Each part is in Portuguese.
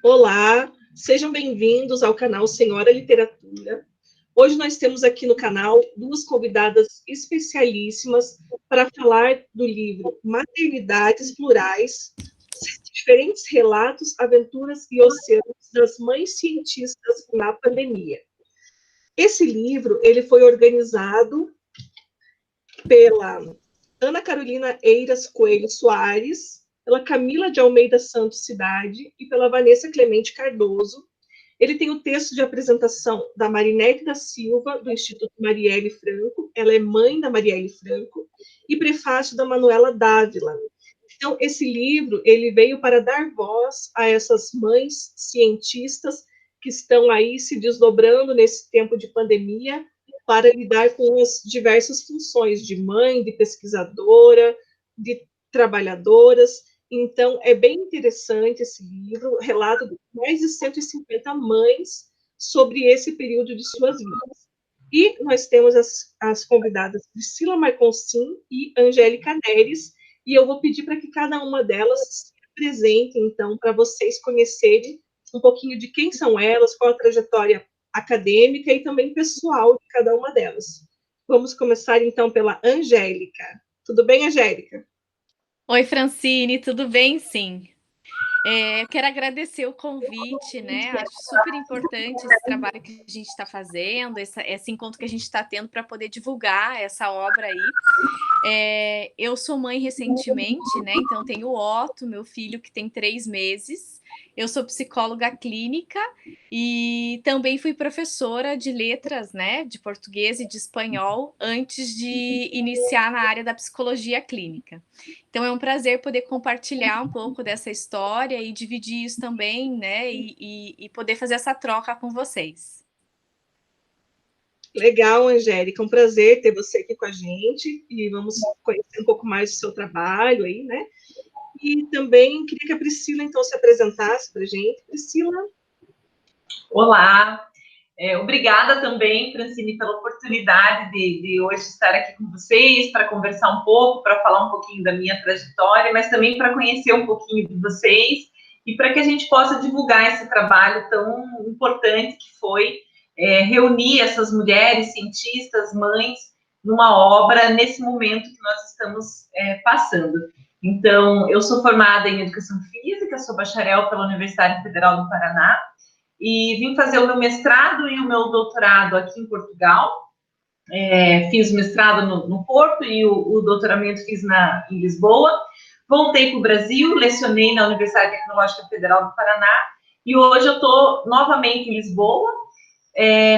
Olá, sejam bem-vindos ao canal Senhora Literatura. Hoje nós temos aqui no canal duas convidadas especialíssimas para falar do livro Maternidades Plurais, diferentes relatos, aventuras e oceanos das mães cientistas na pandemia. Esse livro ele foi organizado pela Ana Carolina Eiras Coelho Soares, pela Camila de Almeida Santos Cidade e pela Vanessa Clemente Cardoso. Ele tem o texto de apresentação da Marinete da Silva, do Instituto Marielle Franco, ela é mãe da Marielle Franco, e prefácio da Manuela Dávila. Então, esse livro ele veio para dar voz a essas mães cientistas que estão aí se desdobrando nesse tempo de pandemia para lidar com as diversas funções de mãe, de pesquisadora, de trabalhadoras. Então, é bem interessante esse livro, relato de mais de 150 mães sobre esse período de suas vidas. E nós temos as convidadas Priscila Marconcin e Angélica Neres, e eu vou pedir para que cada uma delas se apresente, então, para vocês conhecerem um pouquinho de quem são elas, qual a trajetória acadêmica e também pessoal de cada uma delas. Vamos começar, então, pela Angélica. Tudo bem, Angélica? Oi, Francine, tudo bem? Sim. Eu quero agradecer o convite, né? Acho super importante esse trabalho que a gente está fazendo, esse encontro que a gente está tendo para poder divulgar essa obra aí. Eu sou mãe recentemente, né? Então tenho o Otto, meu filho que tem 3 meses. Eu sou psicóloga clínica e também fui professora de letras, né? De português e de espanhol antes de iniciar na área da psicologia clínica. Então é um prazer poder compartilhar um pouco dessa história e dividir isso também, né? E poder fazer essa troca com vocês. Legal, Angélica, um prazer ter você aqui com a gente e vamos conhecer um pouco mais do seu trabalho aí, né? E também queria que a Priscila, então, se apresentasse para a gente. Priscila. Olá, obrigada também, Francine, pela oportunidade de hoje estar aqui com vocês, para conversar um pouco, para falar um pouquinho da minha trajetória, mas também para conhecer um pouquinho de vocês e para que a gente possa divulgar esse trabalho tão importante que foi reunir essas mulheres, cientistas, mães, numa obra nesse momento que nós estamos passando. Então, eu sou formada em Educação Física, sou bacharel pela Universidade Federal do Paraná, e vim fazer o meu mestrado e o meu doutorado aqui em Portugal. Fiz o mestrado no Porto e o doutoramento fiz em Lisboa. Voltei para o Brasil, lecionei na Universidade Tecnológica Federal do Paraná e hoje eu estou novamente em Lisboa,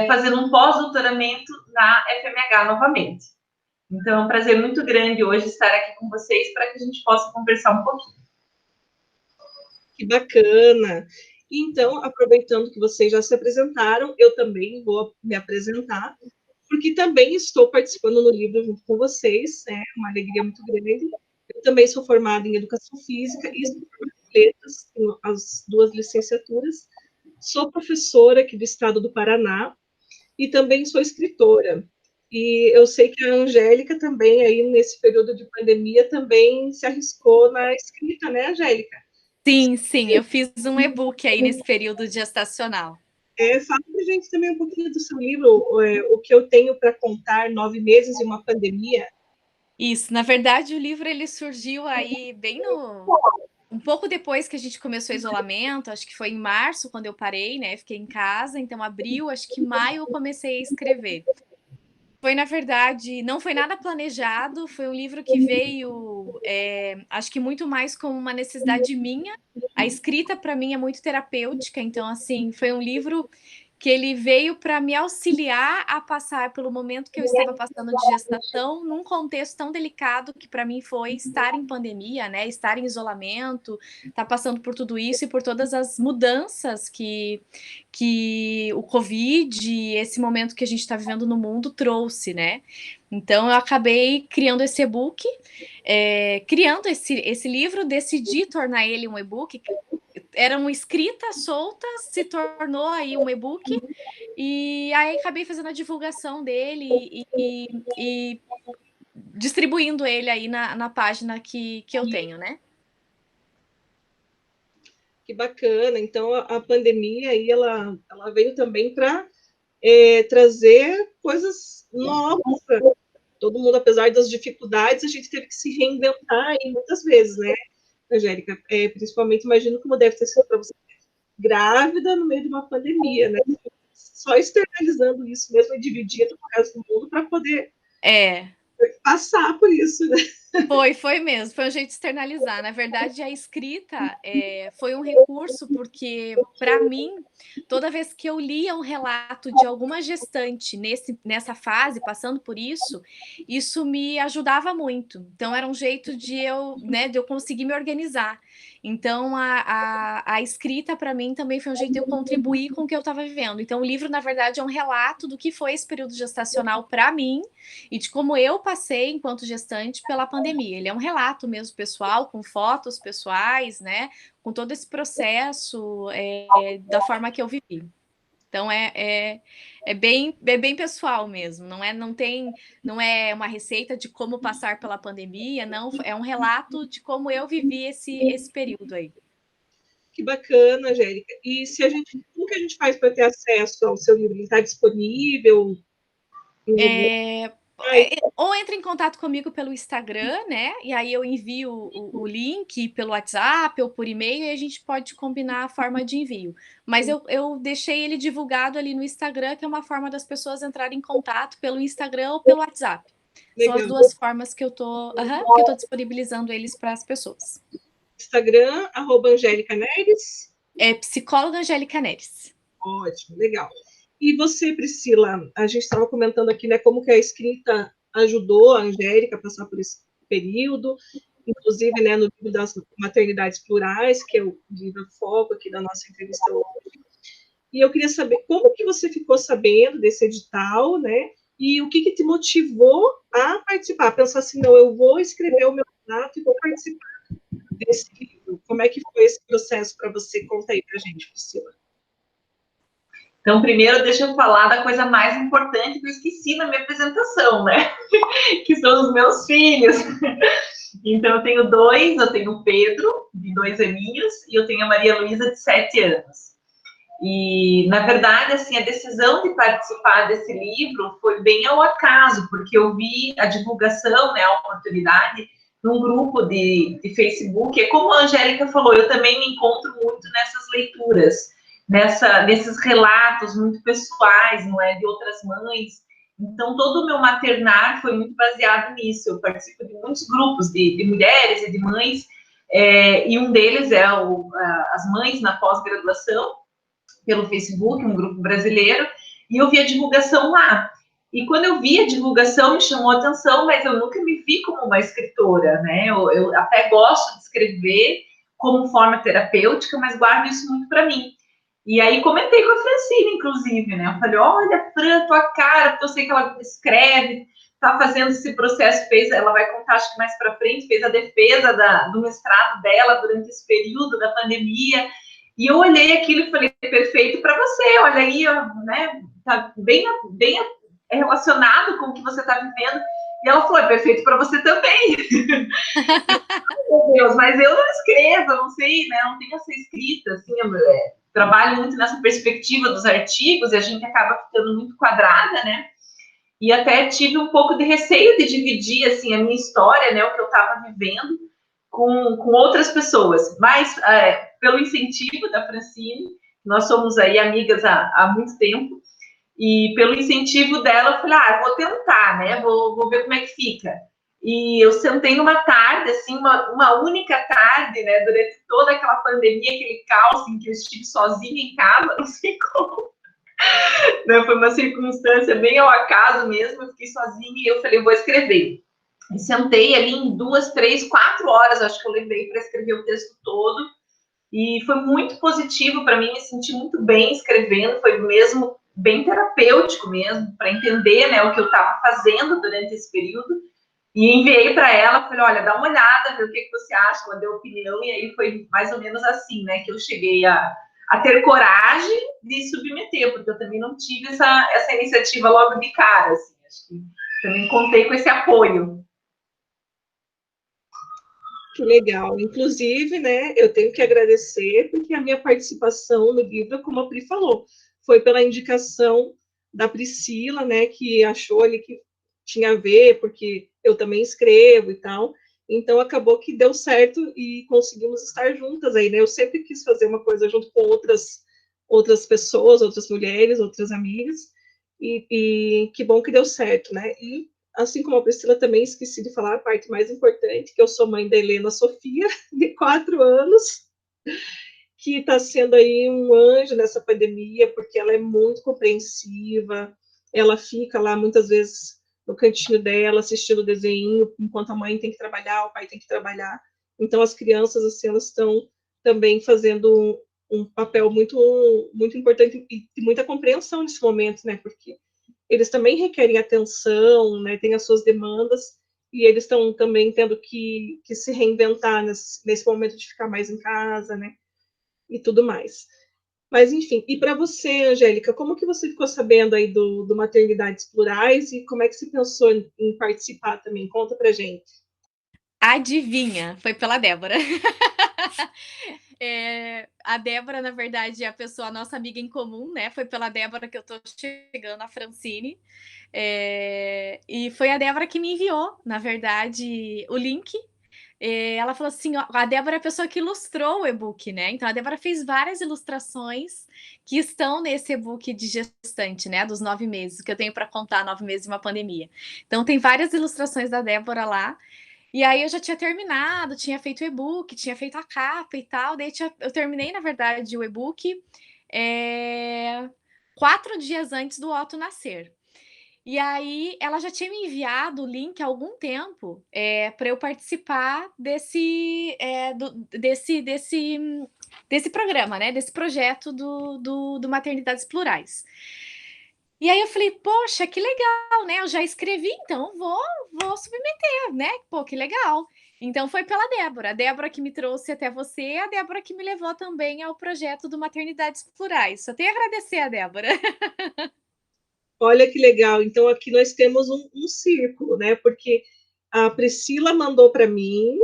fazendo um pós-doutoramento na FMH novamente. Então é um prazer muito grande hoje estar aqui com vocês para que a gente possa conversar um pouquinho. Que bacana! Então, aproveitando que vocês já se apresentaram, eu também vou me apresentar, porque também estou participando no livro junto com vocês, é uma alegria muito grande. Eu também sou formada em Educação Física e sou formada em Letras, tenho as duas licenciaturas. Sou professora aqui do estado do Paraná e também sou escritora. E eu sei que a Angélica também, aí nesse período de pandemia, também se arriscou na escrita, né, Angélica? Sim, sim, eu fiz um e-book aí nesse período gestacional. Fala para a gente também um pouquinho do seu livro, O que eu tenho para contar, 9 meses e uma pandemia. Isso, na verdade, o livro ele surgiu aí bem no um pouco depois que a gente começou o isolamento, acho que foi em março quando eu parei, né? Fiquei em casa, então abril, acho que maio eu comecei a escrever. Foi, na verdade, não foi nada planejado, foi um livro que veio, acho que muito mais como uma necessidade minha. A escrita, para mim, é muito terapêutica, então, assim, foi um livro que ele veio para me auxiliar a passar pelo momento que eu estava passando de gestação, num contexto tão delicado que para mim foi estar em pandemia, né? Estar em isolamento, estar passando por tudo isso e por todas as mudanças que o Covid, esse momento que a gente está vivendo no mundo, trouxe, né? Então eu acabei criando esse e-book, criando esse livro, decidi tornar ele um e-book. Era uma escrita solta, se tornou aí um e-book, e aí acabei fazendo a divulgação dele e distribuindo ele aí na página que eu tenho, né? Que bacana. Então, a pandemia aí, ela veio também para trazer coisas novas para todo mundo, apesar das dificuldades, a gente teve que se reinventar aí muitas vezes, né, Angélica? Principalmente, imagino como deve ter sido para você grávida no meio de uma pandemia, né? Só externalizando isso mesmo e dividindo com o resto do mundo para poder passar por isso, né? Foi mesmo, foi um jeito de externalizar. Na verdade, a escrita foi um recurso, porque, para mim, toda vez que eu lia um relato de alguma gestante nessa fase, passando por isso me ajudava muito. Então, era um jeito de eu conseguir me organizar. Então, a escrita, para mim, também foi um jeito de eu contribuir com o que eu estava vivendo. Então, o livro, na verdade, é um relato do que foi esse período gestacional para mim e de como eu passei, enquanto gestante, pela pandemia. Ele é um relato mesmo pessoal, com fotos pessoais, né? Com todo esse processo da forma que eu vivi. Então é bem pessoal mesmo. Não é uma receita de como passar pela pandemia, não. É um relato de como eu vivi esse período aí. Que bacana, Angélica. E como que a gente faz para ter acesso ao seu livro? Ele está disponível? Ou entra em contato comigo pelo Instagram, né? E aí eu envio o link pelo WhatsApp ou por e-mail e a gente pode combinar a forma de envio. Mas eu deixei ele divulgado ali no Instagram, que é uma forma das pessoas entrarem em contato pelo Instagram ou pelo WhatsApp. Legal. São as duas formas que eu tô disponibilizando eles para as pessoas. Instagram, @Angélica Neres. Psicóloga Angélica Neres. Ótimo, legal. E você, Priscila, a gente estava comentando aqui, né, como que a escrita ajudou a Angélica a passar por esse período, inclusive, né, no livro das maternidades plurais, que é o livro foco aqui da nossa entrevista hoje. E eu queria saber como que você ficou sabendo desse edital, né, e o que te motivou a participar, a pensar assim, não, eu vou escrever o meu relato e vou participar desse livro. Como é que foi esse processo para você? Conta aí para a gente, Priscila. Então, primeiro, deixa eu falar da coisa mais importante que eu esqueci na minha apresentação, né? Que são os meus filhos. Então, eu tenho dois, eu tenho o Pedro, de 2 aninhos, e eu tenho a Maria Luísa, de 7 anos. E, na verdade, assim, a decisão de participar desse livro foi bem ao acaso, porque eu vi a divulgação, né, a oportunidade, num grupo de Facebook. É como a Angélica falou, eu também me encontro muito nessas leituras, nesses relatos muito pessoais, não é, de outras mães. Então, todo o meu maternar foi muito baseado nisso. Eu participo de muitos grupos de mulheres e de mães, e um deles é as mães na pós-graduação, pelo Facebook, um grupo brasileiro, e eu vi a divulgação lá. E quando eu vi a divulgação, me chamou a atenção, mas eu nunca me vi como uma escritora, né? Eu até gosto de escrever como forma terapêutica, mas guardo isso muito para mim. E aí comentei com a Francine, inclusive, né? Eu falei, olha, Fran, tua cara, porque eu sei que ela escreve, tá fazendo esse processo, ela vai contar, acho que mais para frente, fez a defesa do mestrado dela durante esse período da pandemia. E eu olhei aquilo e falei, perfeito para você, olha aí, né? Tá bem relacionado com o que você está vivendo. E ela falou, perfeito para você também. Meu Deus, mas eu não escrevo, eu não sei, né? Não tenho essa escrita, assim, trabalho muito nessa perspectiva dos artigos e a gente acaba ficando muito quadrada, né? E até tive um pouco de receio de dividir, assim, a minha história, né? O que eu estava vivendo com outras pessoas. Mas, pelo incentivo da Francine, nós somos aí amigas há muito tempo, e pelo incentivo dela, eu falei, eu vou tentar, né? Vou ver como é que fica. E eu sentei numa tarde, assim, uma única tarde, né? Durante toda aquela pandemia, aquele caos em que eu estive sozinha em casa, não sei como. Né? Foi uma circunstância bem ao acaso mesmo, eu fiquei sozinha e eu falei, vou escrever. E sentei ali em 2, 3, 4 horas, acho que eu levei para escrever o texto todo. E foi muito positivo para mim, me senti muito bem escrevendo, foi mesmo bem terapêutico mesmo, para entender, né, o que eu estava fazendo durante esse período. E enviei para ela, falei, olha, dá uma olhada, ver o que você acha, ela deu opinião, e aí foi mais ou menos assim, né, que eu cheguei a ter coragem de submeter, porque eu também não tive essa iniciativa logo de cara, assim, acho que também contei com esse apoio. Que legal. Inclusive, né, eu tenho que agradecer, porque a minha participação no livro, como a Pri falou, foi pela indicação da Priscila, né, que achou ali que tinha a ver, porque eu também escrevo e tal. Então, acabou que deu certo e conseguimos estar juntas aí, né? Eu sempre quis fazer uma coisa junto com outras pessoas, outras mulheres, outras amigas, e que bom que deu certo, né? E assim como a Priscila, também esqueci de falar a parte mais importante, que eu sou mãe da Helena Sofia, de 4 anos, que está sendo aí um anjo nessa pandemia, porque ela é muito compreensiva, ela fica lá muitas vezes no cantinho dela, assistindo desenho, enquanto a mãe tem que trabalhar, o pai tem que trabalhar. Então, as crianças, assim, elas estão também fazendo um papel muito importante e de muita compreensão nesse momento, né? Porque eles também requerem atenção, né? Têm as suas demandas, e eles estão também tendo que se reinventar nesse momento de ficar mais em casa, né? E tudo mais. Mas, enfim, e para você, Angélica, como que você ficou sabendo aí do Maternidades Plurais e como é que você pensou em participar também? Conta pra gente. Adivinha, foi pela Débora. A Débora, na verdade, é a nossa amiga em comum, né? Foi pela Débora que eu tô chegando, a Francine. E foi a Débora que me enviou, na verdade, o link. Ela falou assim: ó, a Débora é a pessoa que ilustrou o e-book, né? Então a Débora fez várias ilustrações que estão nesse e-book de gestante, né? Dos 9 meses, que eu tenho para contar 9 meses de uma pandemia. Então tem várias ilustrações da Débora lá. E aí eu já tinha terminado, tinha feito o e-book, tinha feito a capa e tal. Daí eu terminei, na verdade, o e-book 4 dias antes do Otto nascer. E aí ela já tinha me enviado o link há algum tempo para eu participar desse programa, né? Desse projeto do Maternidades Plurais. E aí eu falei, poxa, que legal, né? Eu já escrevi, então vou submeter, né? Pô, que legal. Então foi pela Débora. A Débora que me trouxe até você, a Débora que me levou também ao projeto do Maternidades Plurais. Só tenho a agradecer a Débora. Olha que legal. Então, aqui nós temos um círculo, né? Porque a Priscila mandou para mim,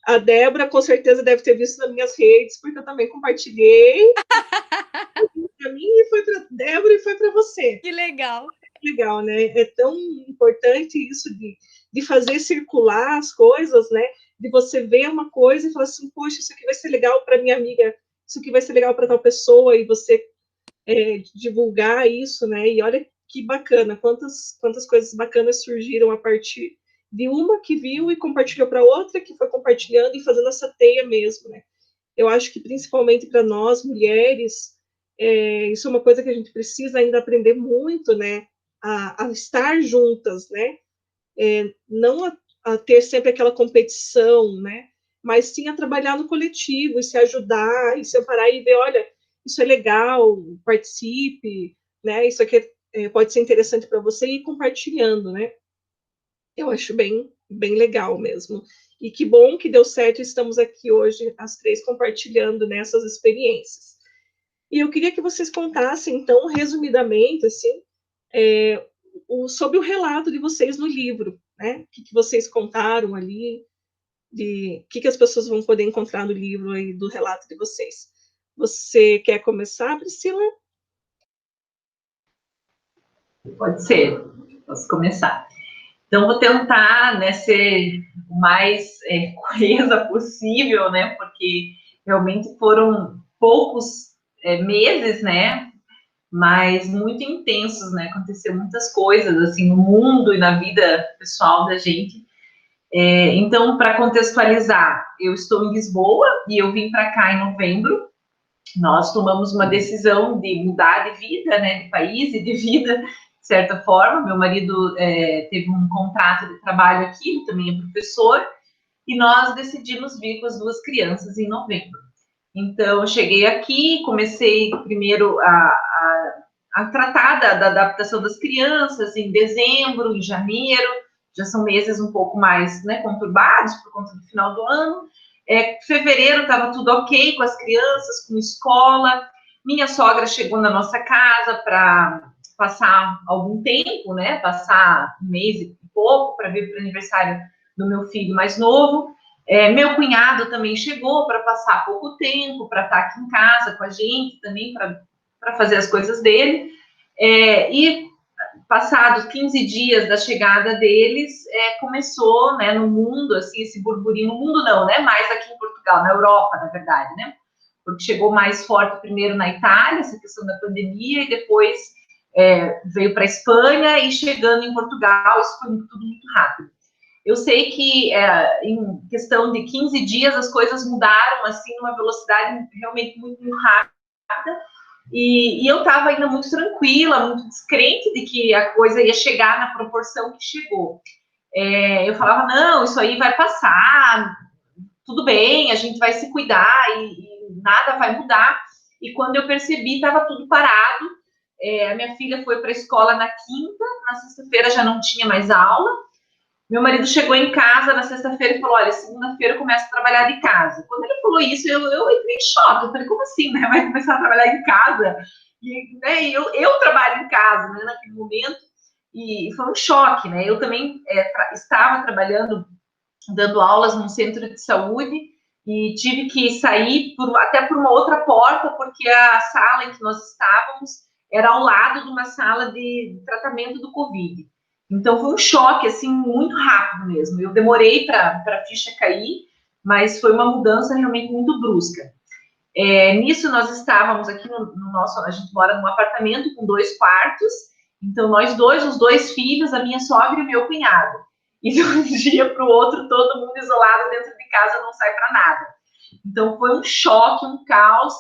a Débora com certeza deve ter visto nas minhas redes, porque eu também compartilhei. Para mim, e foi para Débora e foi para você. Que legal. Legal, né? É tão importante isso de fazer circular as coisas, né? De você ver uma coisa e falar assim, poxa, isso aqui vai ser legal para minha amiga, isso aqui vai ser legal para tal pessoa, e você divulgar isso, né? E olha que bacana, quantas coisas bacanas surgiram a partir de uma que viu e compartilhou para outra, que foi compartilhando e fazendo essa teia mesmo, né? Eu acho que principalmente para nós mulheres, isso é uma coisa que a gente precisa ainda aprender muito, né? A estar juntas, né? Não a ter sempre aquela competição, né? Mas sim a trabalhar no coletivo e se ajudar e se amparar e ver, olha, isso é legal, participe, né? Isso aqui pode ser interessante para você e ir compartilhando, né? Eu acho bem legal mesmo. E que bom que deu certo e estamos aqui hoje, as três, compartilhando nessas experiências. E eu queria que vocês contassem, então, resumidamente, assim, sobre o relato de vocês no livro, né? O que vocês contaram ali, o que as pessoas vão poder encontrar no livro aí do relato de vocês. Você quer começar, Priscila? Pode ser, posso começar. Então, vou tentar, né, ser o mais coesa possível, né, porque realmente foram poucos meses, né, mas muito intensos, né, aconteceu muitas coisas, assim, no mundo e na vida pessoal da gente. Então, para contextualizar, eu estou em Lisboa e eu vim para cá em novembro. Nós tomamos uma decisão de mudar de vida, né, de país e de vida, de certa forma. Meu marido teve um contrato de trabalho aqui, ele também é professor, e nós decidimos vir com as 2 crianças em novembro. Então, eu cheguei aqui, comecei primeiro a tratar da adaptação das crianças em dezembro, em janeiro, já são meses um pouco mais, né, conturbados por conta do final do ano. Fevereiro estava tudo ok com as crianças, com escola. Minha sogra chegou na nossa casa para passar algum tempo, né? Passar um mês e pouco para vir para o aniversário do meu filho mais novo. Meu cunhado também chegou para passar pouco tempo, para estar aqui em casa com a gente também, para fazer as coisas dele. E passados 15 dias da chegada deles, começou, né, no mundo, assim, esse burburinho, no mundo não, né, mais aqui em Portugal, na Europa, na verdade, né, porque chegou mais forte primeiro na Itália, essa questão da pandemia, e depois veio para a Espanha, e chegando em Portugal, isso foi tudo muito rápido. Eu sei que em questão de 15 dias as coisas mudaram, assim, numa velocidade realmente muito, muito rápida, e eu estava ainda muito tranquila, muito descrente de que a coisa ia chegar na proporção que chegou. Eu falava, não, isso aí vai passar, tudo bem, a gente vai se cuidar e nada vai mudar. E quando eu percebi, estava tudo parado. A minha filha foi para a escola na quinta, na sexta-feira já não tinha mais aula. Meu marido chegou em casa na sexta-feira e falou, olha, segunda-feira eu começo a trabalhar de casa. Quando ele falou isso, eu entrei em choque. Eu falei, como assim, né? Vai começar a trabalhar em casa? E, né, eu trabalho em casa, né, naquele momento, e foi um choque, né? Eu também estava trabalhando, dando aulas num centro de saúde, e tive que sair até por uma outra porta, porque a sala em que nós estávamos era ao lado de uma sala de tratamento do Covid. Então, foi um choque, assim, muito rápido mesmo. Eu demorei para a ficha cair, mas foi uma mudança realmente muito brusca. Nisso, nós estávamos aqui no nosso... A gente mora num apartamento com 2 quartos, então nós dois, os 2 filhos, a minha sogra e o meu cunhado. E de um dia para o outro, todo mundo isolado dentro de casa, não sai para nada. Então, foi um choque, um caos,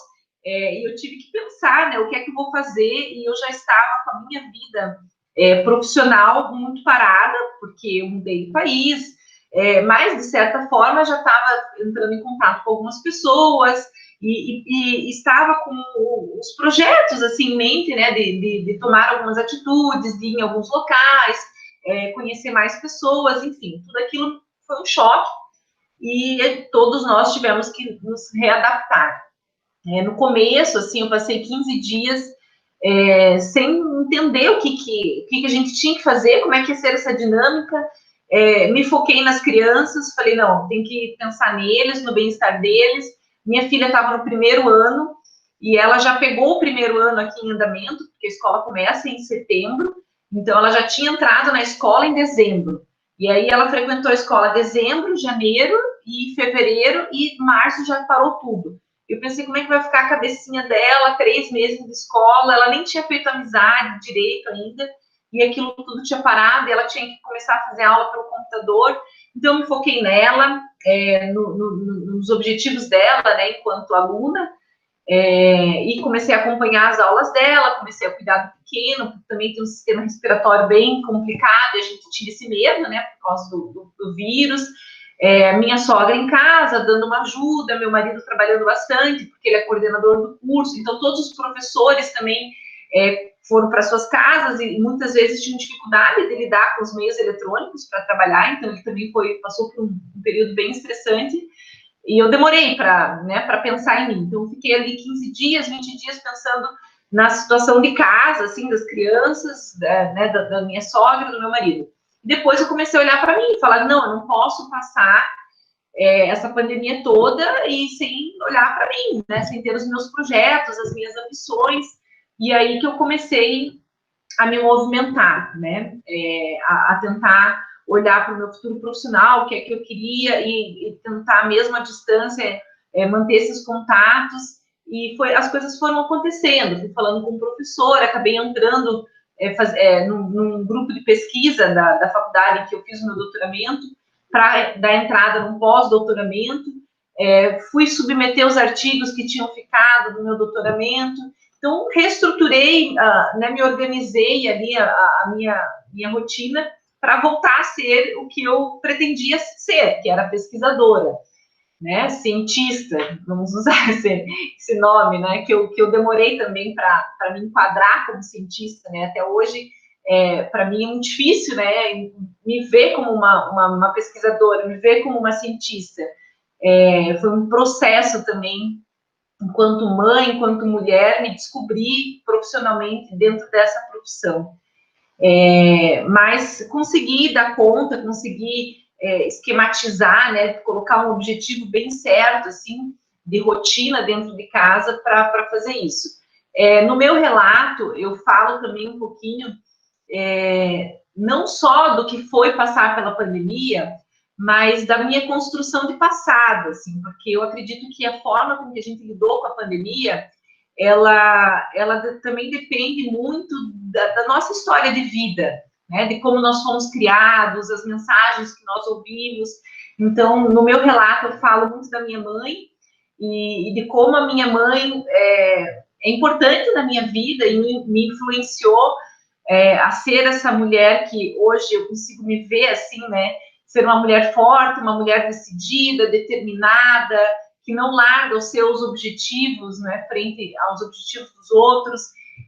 e eu tive que pensar, né, o que é que eu vou fazer, e eu já estava com a minha vida profissional muito parada, porque eu mudei de país, mas, de certa forma, já estava entrando em contato com algumas pessoas, e estava com os projetos, assim, em mente, né, de tomar algumas atitudes, de ir em alguns locais, conhecer mais pessoas, enfim, tudo aquilo foi um choque, e todos nós tivemos que nos readaptar. No começo, assim, eu passei 15 dias sem entender o que a gente tinha que fazer, como é que ia ser essa dinâmica. Me foquei nas crianças, falei, não, tem que pensar neles, no bem-estar deles. Minha filha estava no primeiro ano, e ela já pegou o primeiro ano aqui em andamento, porque a escola começa em setembro, então ela já tinha entrado na escola em dezembro. E aí ela frequentou a escola dezembro, janeiro e fevereiro, e março já parou tudo. Eu pensei, como é que vai ficar a cabecinha dela, 3 meses de escola, ela nem tinha feito amizade direito ainda, e aquilo tudo tinha parado, e ela tinha que começar a fazer aula pelo computador. Então, eu me foquei nela, nos objetivos dela, né, enquanto aluna, e comecei a acompanhar as aulas dela, comecei a cuidar do pequeno, porque também tem um sistema respiratório bem complicado, e a gente tinha esse medo, né, por causa do vírus. Minha sogra em casa, dando uma ajuda, meu marido trabalhando bastante, porque ele é coordenador do curso, então todos os professores também foram para suas casas e muitas vezes tinham dificuldade de lidar com os meios eletrônicos para trabalhar, então ele também passou por um período bem estressante, e eu demorei para pensar em mim, então fiquei ali 15 dias, 20 dias pensando na situação de casa, assim, das crianças, da minha sogra, do meu marido. Depois eu comecei a olhar para mim e falar, não, eu não posso passar essa pandemia toda e sem olhar para mim, né? Sem ter os meus projetos, as minhas ambições. E aí que eu comecei a me movimentar, né? A tentar olhar para o meu futuro profissional, o que é que eu queria, e tentar mesmo à distância manter esses contatos. E as coisas foram acontecendo. Fui falando com o professor, acabei entrando num grupo de pesquisa da faculdade em que eu fiz o meu doutoramento, para dar entrada num pós-doutoramento, fui submeter os artigos que tinham ficado do meu doutoramento, então reestruturei, me organizei ali a minha rotina para voltar a ser o que eu pretendia ser, que era pesquisadora, né, cientista, vamos usar esse nome, né, que eu demorei também para me enquadrar como cientista, né, até hoje, para mim é muito difícil, né, me ver como uma pesquisadora, me ver como uma cientista. Foi um processo também, enquanto mãe, enquanto mulher, me descobrir profissionalmente dentro dessa profissão. Mas consegui dar conta, consegui esquematizar, né, colocar um objetivo bem certo, assim, de rotina dentro de casa para fazer isso. No meu relato, eu falo também um pouquinho, não só do que foi passar pela pandemia, mas da minha construção de passado, assim, porque eu acredito que a forma como que a gente lidou com a pandemia, ela também depende muito da nossa história de vida, né, de como nós fomos criados, as mensagens que nós ouvimos. Então, no meu relato, eu falo muito da minha mãe e de como a minha mãe é importante na minha vida e me influenciou a ser essa mulher que hoje eu consigo me ver assim, né? Ser uma mulher forte, uma mulher decidida, determinada, que não larga os seus objetivos, né, frente aos objetivos dos outros.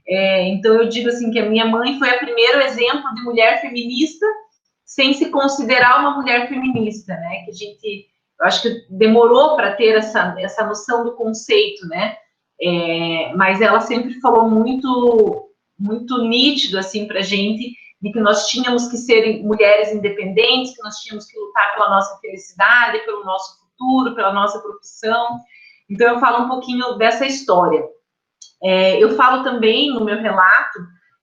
Então eu digo assim que a minha mãe foi o primeiro exemplo de mulher feminista sem se considerar uma mulher feminista, né? Que a gente, eu acho que demorou para ter essa noção do conceito, né? Mas ela sempre falou muito nítido assim para a gente de que nós tínhamos que ser mulheres independentes, que nós tínhamos que lutar pela nossa felicidade, pelo nosso futuro, pela nossa profissão. Então eu falo um pouquinho dessa história. Eu falo também no meu relato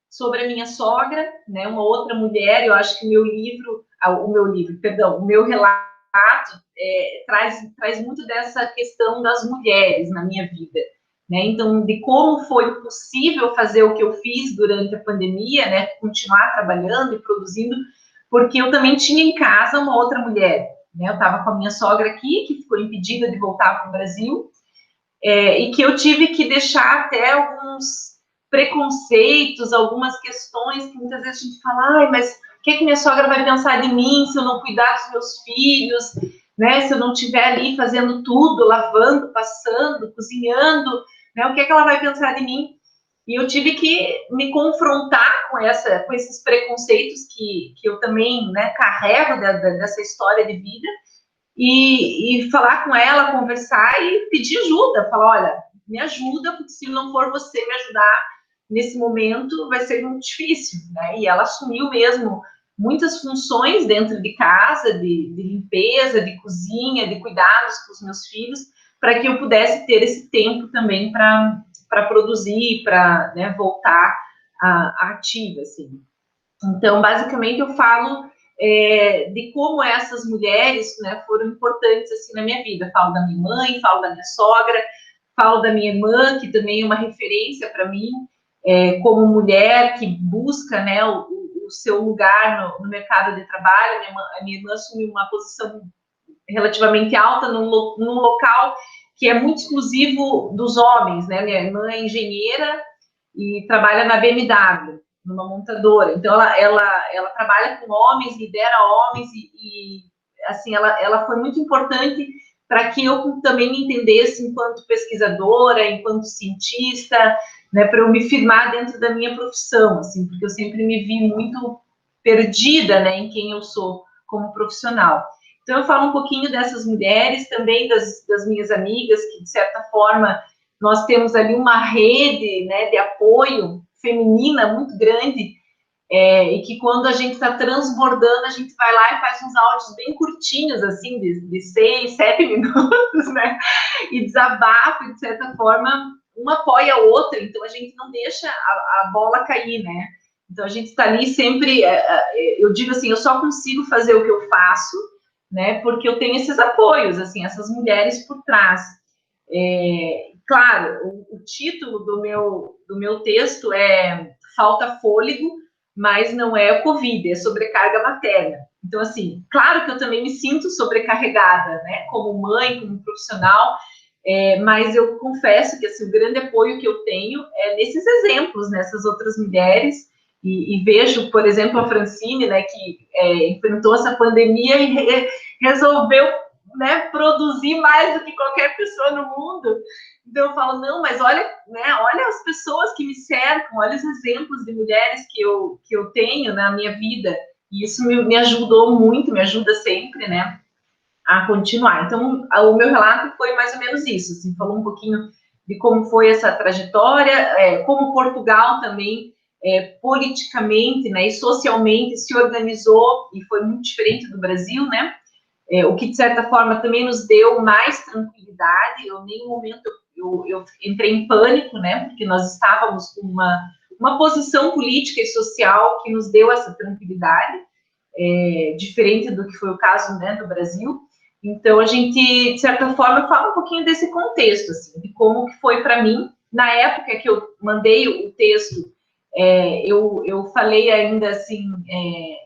sobre a minha sogra, né, uma outra mulher. Eu acho que o meu relato traz muito dessa questão das mulheres na minha vida, né? Então, de como foi possível fazer o que eu fiz durante a pandemia, né, continuar trabalhando e produzindo, porque eu também tinha em casa uma outra mulher, né? Eu estava com a minha sogra aqui, que ficou impedida de voltar para o Brasil, e que eu tive que deixar até alguns preconceitos, algumas questões que muitas vezes a gente fala, ai, mas o que minha sogra vai pensar de mim se eu não cuidar dos meus filhos, né? Se eu não estiver ali fazendo tudo, lavando, passando, cozinhando, né? O que ela vai pensar de mim? E eu tive que me confrontar com esses preconceitos que eu também, né, carrego dessa história de vida, e falar com ela, conversar e pedir ajuda, falar, olha, me ajuda, porque se não for você me ajudar nesse momento, vai ser muito difícil, né? E ela assumiu mesmo muitas funções dentro de casa, de limpeza, de cozinha, de cuidados com os meus filhos, para que eu pudesse ter esse tempo também para produzir, para, né, voltar à ativa, assim. Então, basicamente, eu falo de como essas mulheres, né, foram importantes assim na minha vida. Falo da minha mãe, falo da minha sogra, falo da minha irmã, que também é uma referência para mim, como mulher que busca, né, o seu lugar no mercado de trabalho. A minha irmã assumiu uma posição relativamente alta num local que é muito exclusivo dos homens, né? Minha irmã é engenheira e trabalha na BMW, numa montadora. Então, ela trabalha com homens, lidera homens e assim, ela foi muito importante para que eu também me entendesse enquanto pesquisadora, enquanto cientista, né, para eu me firmar dentro da minha profissão, assim, porque eu sempre me vi muito perdida, né, em quem eu sou como profissional. Então, eu falo um pouquinho dessas mulheres, também das minhas amigas, que, de certa forma, nós temos ali uma rede, né, de apoio feminina muito grande, e que quando a gente está transbordando, a gente vai lá e faz uns áudios bem curtinhos, assim, de 6, 7 minutos, né, e desabafa, e de certa forma, uma apoia a outra, então a gente não deixa a bola cair, né. Então a gente está ali sempre, eu digo assim, eu só consigo fazer o que eu faço, né, porque eu tenho esses apoios, assim, essas mulheres por trás. Claro, o título do meu texto é Falta Fôlego, mas não é o Covid, é sobrecarga materna. Então, assim, claro que eu também me sinto sobrecarregada, né, como mãe, como profissional, mas eu confesso que, assim, o grande apoio que eu tenho é nesses exemplos, nessas outras mulheres, e vejo, por exemplo, a Francine, né, que enfrentou essa pandemia e resolveu, né, produzir mais do que qualquer pessoa no mundo. Então eu falo, não, mas olha, né, olha as pessoas que me cercam, olha os exemplos de mulheres que eu tenho na minha vida, e isso me ajudou muito, me ajuda sempre, né, a continuar. Então, o meu relato foi mais ou menos isso, assim, falou um pouquinho de como foi essa trajetória, como Portugal também politicamente, né, e socialmente se organizou, e foi muito diferente do Brasil, né? O que, de certa forma, também nos deu mais tranquilidade. Eu, em nenhum momento, eu entrei em pânico, né? Porque nós estávamos com uma posição política e social que nos deu essa tranquilidade, diferente do que foi o caso, né, do Brasil. Então, a gente, de certa forma, fala um pouquinho desse contexto, assim, de como que foi para mim. Na época que eu mandei o texto, eu falei ainda assim,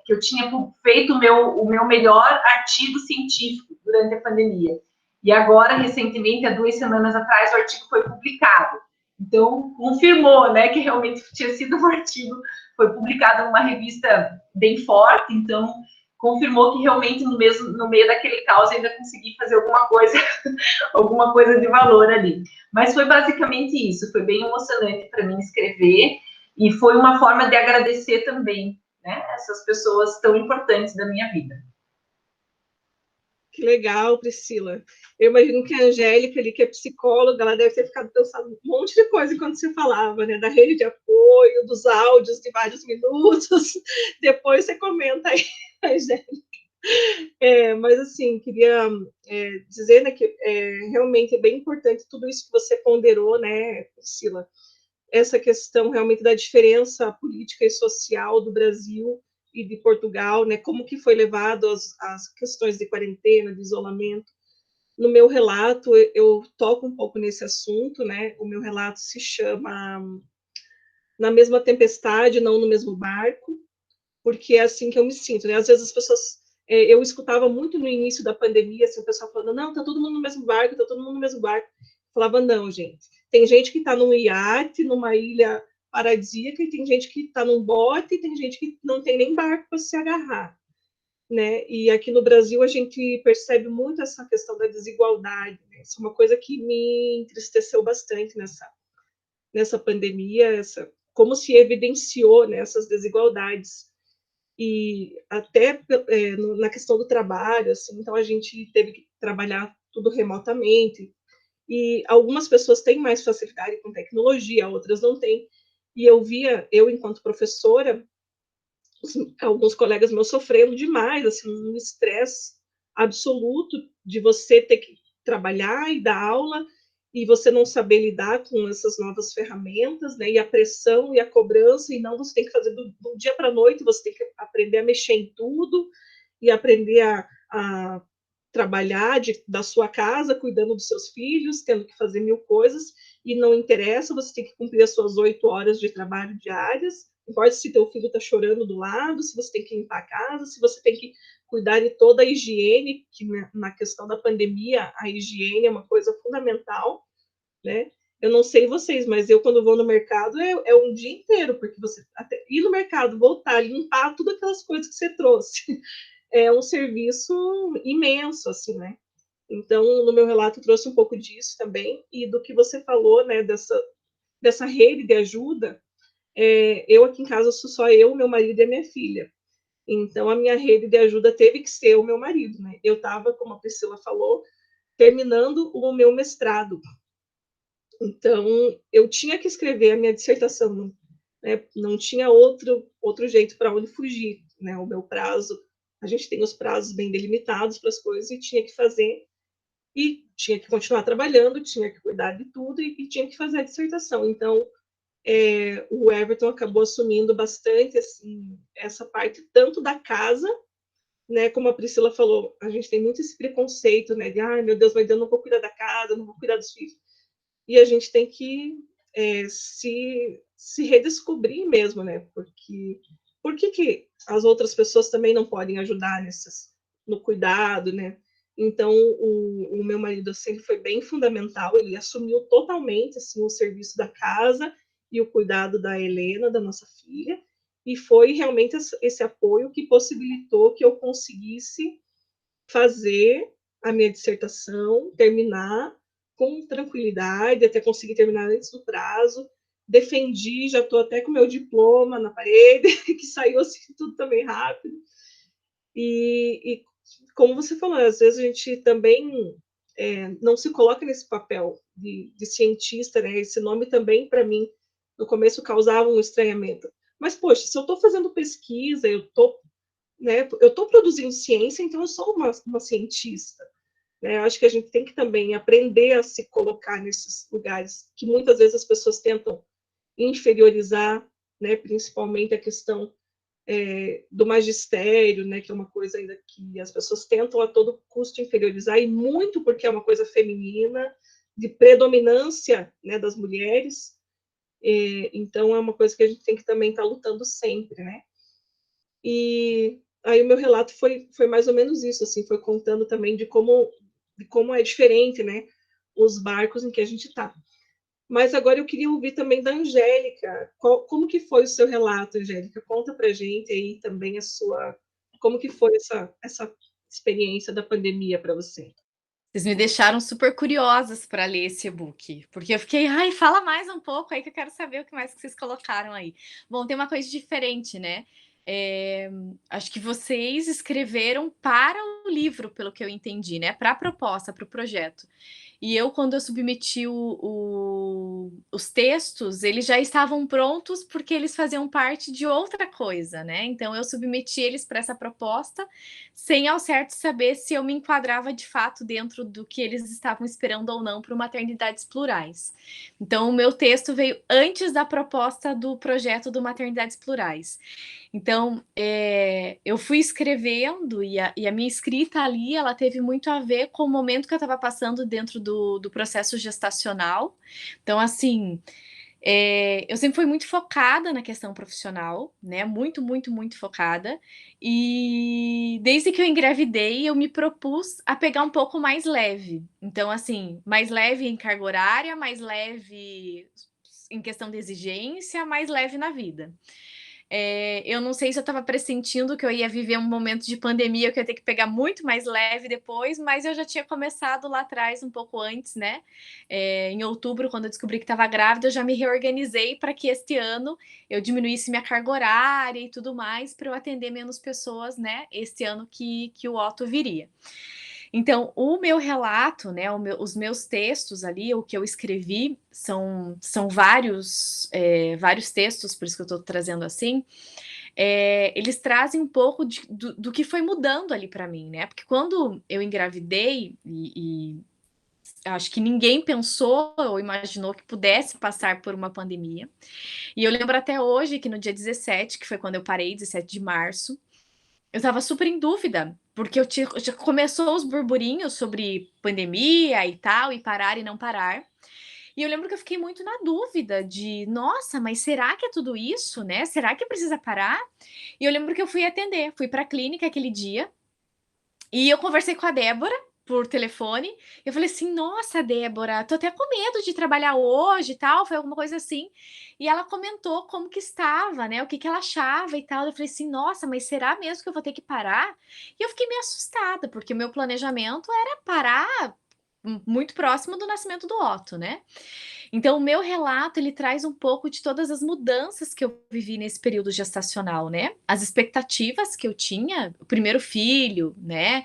que eu tinha feito o meu melhor artigo científico durante a pandemia. E agora, recentemente, há 2 semanas atrás, o artigo foi publicado. Então, confirmou, né, que realmente tinha sido um artigo, foi publicado numa revista bem forte, então confirmou que realmente no meio daquele caos ainda consegui fazer alguma coisa de valor ali. Mas foi basicamente isso, foi bem emocionante para mim escrever, e foi uma forma de agradecer também, né, essas pessoas tão importantes da minha vida. Que legal, Priscila. Eu imagino que a Angélica, ali, que é psicóloga, ela deve ter ficado pensando um monte de coisa enquanto você falava, né? Da rede de apoio, dos áudios de vários minutos. Depois você comenta aí, Angélica. Mas, assim, queria dizer, né, que realmente é bem importante tudo isso que você ponderou, né, Priscila? Essa questão realmente da diferença política e social do Brasil e de Portugal, né? Como que foi levado as questões de quarentena, de isolamento. No meu relato, eu toco um pouco nesse assunto, né? O meu relato se chama Na Mesma Tempestade, Não no Mesmo Barco, porque é assim que eu me sinto, né? Às vezes as pessoas... eu escutava muito no início da pandemia, assim, o pessoal falando, não, tá todo mundo no mesmo barco, tá todo mundo no mesmo barco. Eu falava, não, gente, tem gente que está num iate, numa ilha paradisíaca, e tem gente que está num bote, e tem gente que não tem nem barco para se agarrar, né? E aqui no Brasil a gente percebe muito essa questão da desigualdade, né? Isso é uma coisa que me entristeceu bastante nessa pandemia, como se evidenciou, né, essas desigualdades. E até na questão do trabalho, assim, então a gente teve que trabalhar tudo remotamente, e algumas pessoas têm mais facilidade com tecnologia, outras não têm, e eu enquanto professora, alguns colegas meus sofrendo demais, assim, um estresse absoluto de você ter que trabalhar e dar aula, e você não saber lidar com essas novas ferramentas, né, e a pressão e a cobrança, e não, você tem que fazer do dia para a noite, você tem que aprender a mexer em tudo, e aprender a trabalhar da sua casa, cuidando dos seus filhos, tendo que fazer 1000 coisas, e não interessa, você tem que cumprir as suas 8 horas de trabalho diárias, não importa se teu filho está chorando do lado, se você tem que limpar a casa, se você tem que cuidar de toda a higiene, que na questão da pandemia, a higiene é uma coisa fundamental, né? Eu não sei vocês, mas eu, quando vou no mercado, é um dia inteiro, porque você até ir no mercado, voltar, limpar tudo aquelas coisas que você trouxe, é um serviço imenso, assim, né? Então, no meu relato, eu trouxe um pouco disso também, e do que você falou, né, dessa rede de ajuda. Eu aqui em casa sou só eu, meu marido e a minha filha. Então, a minha rede de ajuda teve que ser o meu marido, né? Eu estava, como a Priscila falou, terminando o meu mestrado. Então, eu tinha que escrever a minha dissertação, né? Não tinha outro jeito para onde fugir, né? O meu prazo, a gente tem os prazos bem delimitados para as coisas, e tinha que fazer, e tinha que continuar trabalhando, tinha que cuidar de tudo, e tinha que fazer a dissertação. Então, o Everton acabou assumindo bastante, assim, essa parte tanto da casa, né, como a Priscila falou, a gente tem muito esse preconceito, né, de, ai, meu Deus, mas eu não vou cuidar da casa, não vou cuidar dos filhos. E a gente tem que se redescobrir mesmo, né, porque por que as outras pessoas também não podem ajudar no cuidado, né? Então, o meu marido sempre foi bem fundamental, ele assumiu totalmente, assim, o serviço da casa e o cuidado da Helena, da nossa filha, e foi realmente esse apoio que possibilitou que eu conseguisse fazer a minha dissertação, terminar com tranquilidade, até conseguir terminar antes do prazo. Defendi, já estou até com meu diploma na parede, que saiu assim tudo também rápido. E como você falou, às vezes a gente também não se coloca nesse papel de cientista, né? Esse nome também, para mim, no começo causava um estranhamento. Mas, poxa, se eu estou fazendo pesquisa, eu estou produzindo ciência, então eu sou uma cientista. Né? Eu acho que a gente tem que também aprender a se colocar nesses lugares que muitas vezes as pessoas tentam inferiorizar, né? Principalmente a questão do magistério, né? Que é uma coisa ainda que as pessoas tentam a todo custo inferiorizar, e muito porque é uma coisa feminina, de predominância, né, das mulheres. Então é uma coisa que a gente tem que também estar lutando sempre, né? E aí o meu relato foi mais ou menos isso, assim, foi contando também de como é diferente, né, os barcos em que a gente está. Mas agora eu queria ouvir também da Angélica. Como que foi o seu relato, Angélica? Conta pra gente aí também como que foi essa experiência da pandemia para você. Vocês me deixaram super curiosas para ler esse e-book, porque eu fiquei, ai, fala mais um pouco aí que eu quero saber o que mais que vocês colocaram aí. Bom, tem uma coisa diferente, né? Acho que vocês escreveram para o livro, pelo que eu entendi, né? Para a proposta, para o projeto. E eu, quando eu submeti os textos, eles já estavam prontos porque eles faziam parte de outra coisa, né? Então eu submeti eles para essa proposta sem ao certo saber se eu me enquadrava de fato dentro do que eles estavam esperando ou não para Maternidades Plurais. Então o meu texto veio antes da proposta do projeto do Maternidades Plurais. Então, eu fui escrevendo e a minha escrita ali, ela teve muito a ver com o momento que eu estava passando dentro do processo gestacional. Então, assim, eu sempre fui muito focada na questão profissional, né? Muito, muito, muito focada. E desde que eu engravidei, eu me propus a pegar um pouco mais leve. Então, assim, mais leve em carga horária, mais leve em questão de exigência, mais leve na vida. Eu não sei se eu estava pressentindo que eu ia viver um momento de pandemia, que eu ia ter que pegar muito mais leve depois, mas eu já tinha começado lá atrás, um pouco antes, né? Em outubro, quando eu descobri que estava grávida, eu já me reorganizei para que este ano eu diminuísse minha carga horária e tudo mais, para eu atender menos pessoas, né? Este ano que o Otto viria. Então, o meu relato, né, os meus textos ali, o que eu escrevi, são vários textos, por isso que eu estou trazendo assim, eles trazem um pouco do que foi mudando ali para mim, né? Porque quando eu engravidei, e acho que ninguém pensou ou imaginou que pudesse passar por uma pandemia, e eu lembro até hoje que no dia 17, que foi quando eu parei, 17 de março, eu estava super em dúvida, porque já começou os burburinhos sobre pandemia e tal, e parar e não parar. E eu lembro que eu fiquei muito na dúvida de, nossa, mas será que é tudo isso, né? Será que precisa parar? E eu lembro que eu fui atender, fui para a clínica aquele dia, e eu conversei com a Débora por telefone. Eu falei assim: "Nossa, Débora, tô até com medo de trabalhar hoje e tal", foi alguma coisa assim. E ela comentou como que estava, né, o que que ela achava e tal. Eu falei assim: "Nossa, mas será mesmo que eu vou ter que parar?". E eu fiquei meio assustada, porque o meu planejamento era parar muito próximo do nascimento do Otto, né. Então, o meu relato, ele traz um pouco de todas as mudanças que eu vivi nesse período gestacional, né? As expectativas que eu tinha, o primeiro filho, né?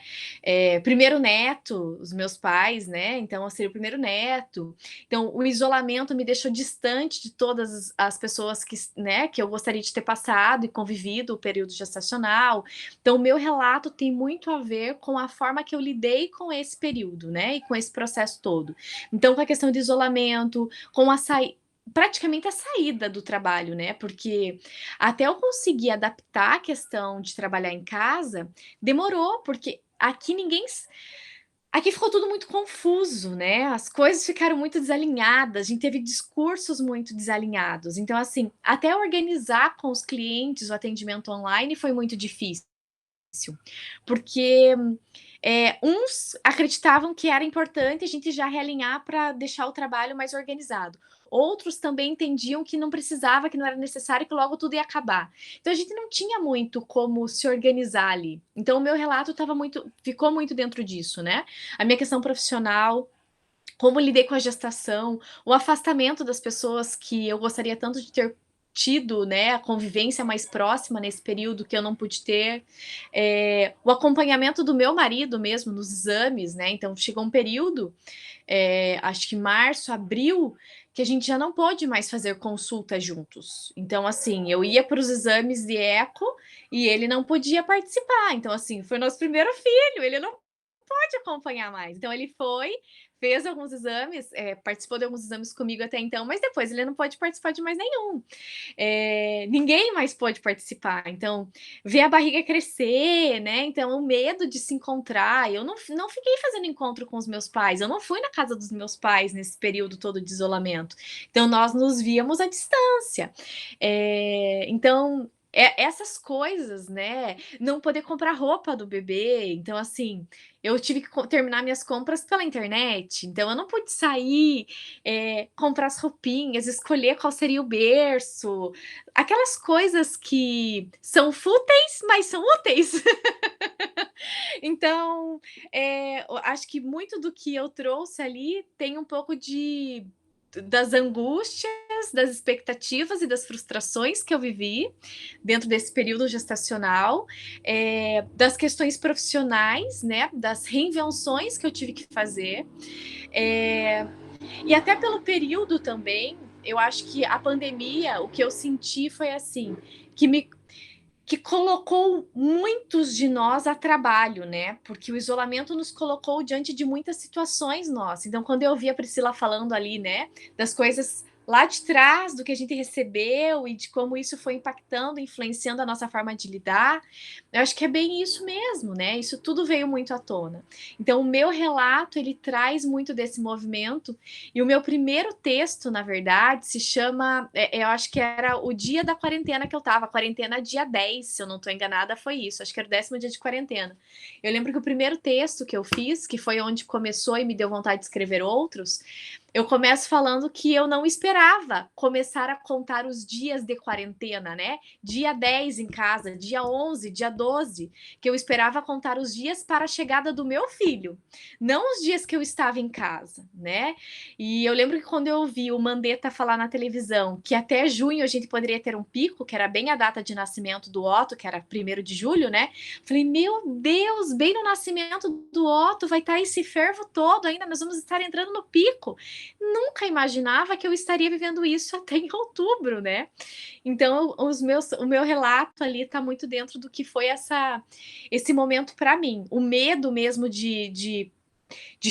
Primeiro neto, os meus pais, né? Então, eu seria o primeiro neto. Então, o isolamento me deixou distante de todas as pessoas né, que eu gostaria de ter passado e convivido o período gestacional. Então, o meu relato tem muito a ver com a forma que eu lidei com esse período, né? E com esse processo todo. Então, com a questão de isolamento, com praticamente a saída do trabalho, né? Porque até eu conseguir adaptar a questão de trabalhar em casa, demorou, porque aqui ficou tudo muito confuso, né? As coisas ficaram muito desalinhadas, a gente teve discursos muito desalinhados. Então, assim, até organizar com os clientes o atendimento online foi muito difícil, porque uns acreditavam que era importante a gente já realinhar para deixar o trabalho mais organizado. Outros também entendiam que não precisava, que não era necessário, que logo tudo ia acabar. Então a gente não tinha muito como se organizar ali. Então o meu relato ficou muito dentro disso, né? A minha questão profissional, como lidei com a gestação, o afastamento das pessoas que eu gostaria tanto de ter tido, né, a convivência mais próxima nesse período que eu não pude ter, o acompanhamento do meu marido mesmo nos exames, né, então chegou um período, acho que março, abril, que a gente já não pôde mais fazer consulta juntos. Então, assim, eu ia para os exames de eco e ele não podia participar. Então, assim, foi nosso primeiro filho, ele não pode acompanhar mais. Então, ele foi, fez alguns exames, participou de alguns exames comigo até então, mas depois ele não pode participar de mais nenhum. Ninguém mais pôde participar. Então, ver a barriga crescer, né? Então, o medo de se encontrar. Eu não fiquei fazendo encontro com os meus pais, eu não fui na casa dos meus pais nesse período todo de isolamento. Então, nós nos víamos à distância. Então, essas coisas, né? Não poder comprar roupa do bebê. Então, assim, eu tive que terminar minhas compras pela internet. Então, eu não pude sair, comprar as roupinhas, escolher qual seria o berço. Aquelas coisas que são fúteis, mas são úteis. Então, eu acho que muito do que eu trouxe ali tem um pouco das angústias, das expectativas e das frustrações que eu vivi dentro desse período gestacional, das questões profissionais, né, das reinvenções que eu tive que fazer, e até pelo período também, eu acho que a pandemia, o que eu senti foi assim, que colocou muitos de nós a trabalho, né? Porque o isolamento nos colocou diante de muitas situações nossas. Então, quando eu vi a Priscila falando ali, né, das coisas lá de trás, do que a gente recebeu e de como isso foi impactando, influenciando a nossa forma de lidar, eu acho que é bem isso mesmo, né? Isso tudo veio muito à tona. Então, o meu relato, ele traz muito desse movimento. E o meu primeiro texto, na verdade, se chama, eu acho que era o dia da quarentena que eu tava, quarentena dia 10, se eu não tô enganada, foi isso, acho que era o 10º dia de quarentena. Eu lembro que o primeiro texto que eu fiz, que foi onde começou e me deu vontade de escrever outros, eu começo falando que eu não esperava começar a contar os dias de quarentena, né? Dia 10 em casa, dia 11, dia 12, que eu esperava contar os dias para a chegada do meu filho, não os dias que eu estava em casa, né? E eu lembro que quando eu ouvi o Mandetta falar na televisão que até junho a gente poderia ter um pico, que era bem a data de nascimento do Otto, que era 1º de julho, né? Falei, meu Deus, bem no nascimento do Otto vai estar esse fervo todo ainda, nós vamos estar entrando no pico. Nunca imaginava que eu estaria vivendo isso até em outubro, né? Então, o meu relato ali está muito dentro do que foi esse momento para mim. O medo mesmo de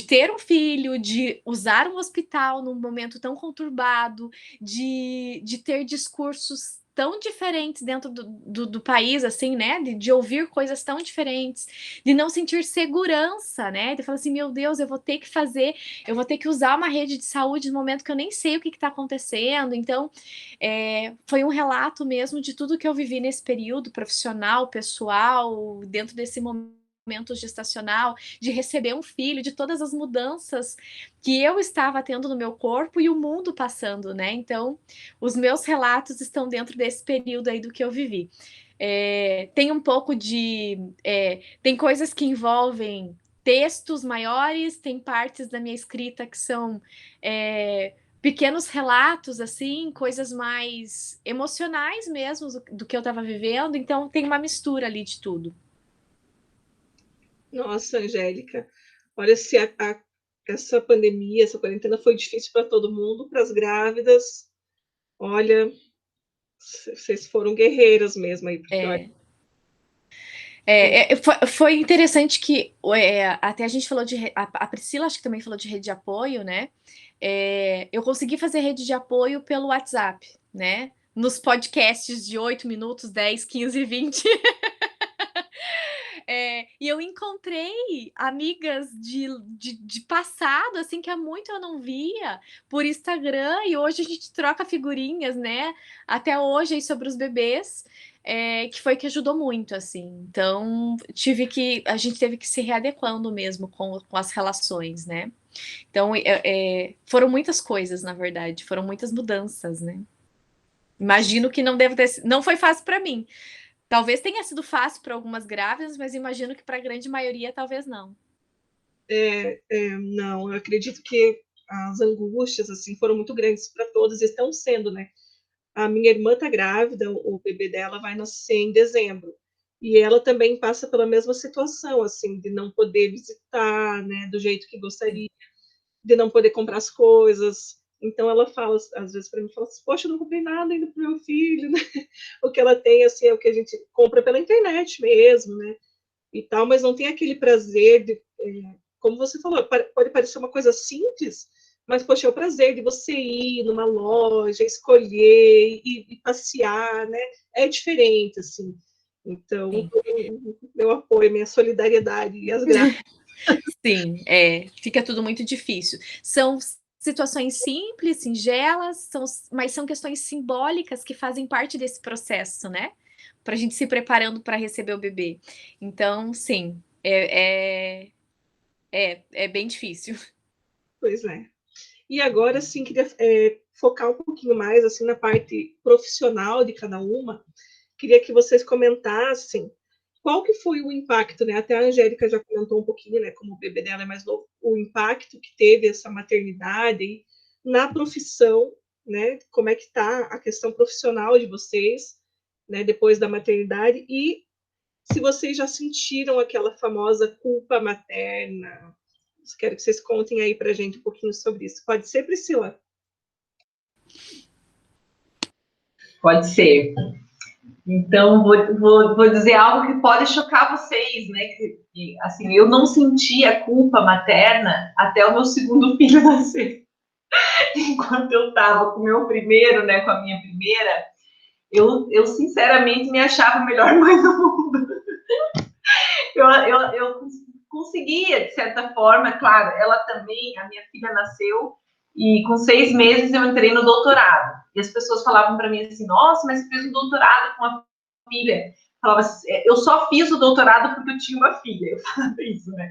ter um filho, de usar um hospital num momento tão conturbado, de ter discursos tão diferentes dentro do país, assim, né? De ouvir coisas tão diferentes, de não sentir segurança, né? De falar assim, meu Deus, eu vou ter que usar uma rede de saúde no momento que eu nem sei o que está acontecendo. Então, foi um relato mesmo de tudo que eu vivi nesse período profissional, pessoal, dentro desse momento gestacional, de receber um filho, de todas as mudanças que eu estava tendo no meu corpo e o mundo passando, né? Então, os meus relatos estão dentro desse período aí do que eu vivi. Tem um pouco tem coisas que envolvem textos maiores, tem partes da minha escrita que são pequenos relatos, assim, coisas mais emocionais mesmo do que eu estava vivendo, então tem uma mistura ali de tudo. Nossa, Angélica, olha, se essa pandemia, essa quarentena foi difícil para todo mundo, para as grávidas, olha, vocês foram guerreiras mesmo aí, porque olha, foi interessante que até a gente falou a Priscila acho que também falou de rede de apoio, né? Eu consegui fazer rede de apoio pelo WhatsApp, né? Nos podcasts de 8 minutos, 10, 15, 20. E eu encontrei amigas de passado, assim, que há muito eu não via, por Instagram, e hoje a gente troca figurinhas, né? Até hoje aí sobre os bebês, que foi que ajudou muito, assim. Então, a gente teve que se readequando mesmo com as relações, né? Então, foram muitas coisas, na verdade, foram muitas mudanças, né? Imagino que não foi fácil para mim. Talvez tenha sido fácil para algumas grávidas, mas imagino que para a grande maioria talvez não. não, eu acredito que as angústias assim foram muito grandes para todas e estão sendo, né? A minha irmã está grávida, o bebê dela vai nascer em dezembro. E ela também passa pela mesma situação, assim, de não poder visitar, né, do jeito que gostaria, de não poder comprar as coisas. Então ela fala, às vezes para mim, fala assim, poxa, eu não comprei nada ainda para o meu filho, né? O que ela tem, assim, é o que a gente compra pela internet mesmo, né? E tal, mas não tem aquele prazer de, como você falou, pode parecer uma coisa simples, mas, poxa, é o prazer de você ir numa loja, escolher e passear, né? É diferente, assim. Então, Sim. meu apoio, minha solidariedade e as graças. Sim, fica tudo muito difícil. São situações simples, singelas, mas são questões simbólicas que fazem parte desse processo, né? Para a gente se preparando para receber o bebê. Então, sim, é bem difícil. Pois é. E agora, sim, queria focar um pouquinho mais assim na parte profissional de cada uma. Queria que vocês comentassem qual que foi o impacto, né? Até a Angélica já comentou um pouquinho, né? Como o bebê dela é mais novo, o impacto que teve essa maternidade na profissão, né? Como é que está a questão profissional de vocês, né? Depois da maternidade e se vocês já sentiram aquela famosa culpa materna. Quero que vocês contem aí para a gente um pouquinho sobre isso. Pode ser, Priscila? Pode ser. Então, vou dizer algo que pode chocar vocês, né? Que, assim, eu não senti a culpa materna até o meu segundo filho nascer. Enquanto eu estava com o meu primeiro, né, com a minha primeira, eu sinceramente me achava a melhor mãe do mundo. Eu conseguia, de certa forma, claro, ela também, a minha filha nasceu, e com 6 meses eu entrei no doutorado. E as pessoas falavam para mim assim, nossa, mas você fez um doutorado com a filha. Eu falava assim, eu só fiz o doutorado porque eu tinha uma filha. Eu falava isso, né?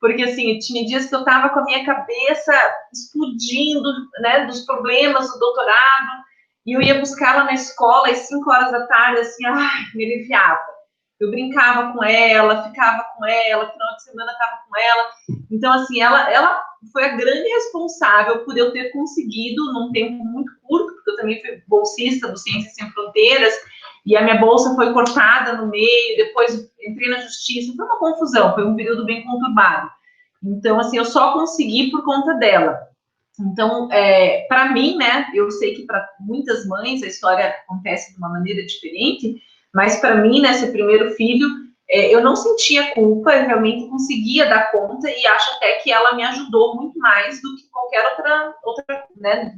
Porque, assim, tinha dias que eu estava com a minha cabeça explodindo, né, dos problemas do doutorado, e eu ia buscá-la na escola às 5 horas da tarde, assim, ai, me aliviava. Eu brincava com ela, ficava com ela, final de semana estava com ela. Então, assim, ela foi a grande responsável por eu ter conseguido, num tempo muito curto, porque eu também fui bolsista do Ciências Sem Fronteiras, e a minha bolsa foi cortada no meio, depois entrei na justiça, foi uma confusão, foi um período bem conturbado. Então, assim, eu só consegui por conta dela. Então, para mim, né, eu sei que para muitas mães a história acontece de uma maneira diferente, mas para mim, né, ser primeiro filho, eu não sentia culpa, eu realmente conseguia dar conta e acho até que ela me ajudou muito mais do que qualquer outra, né?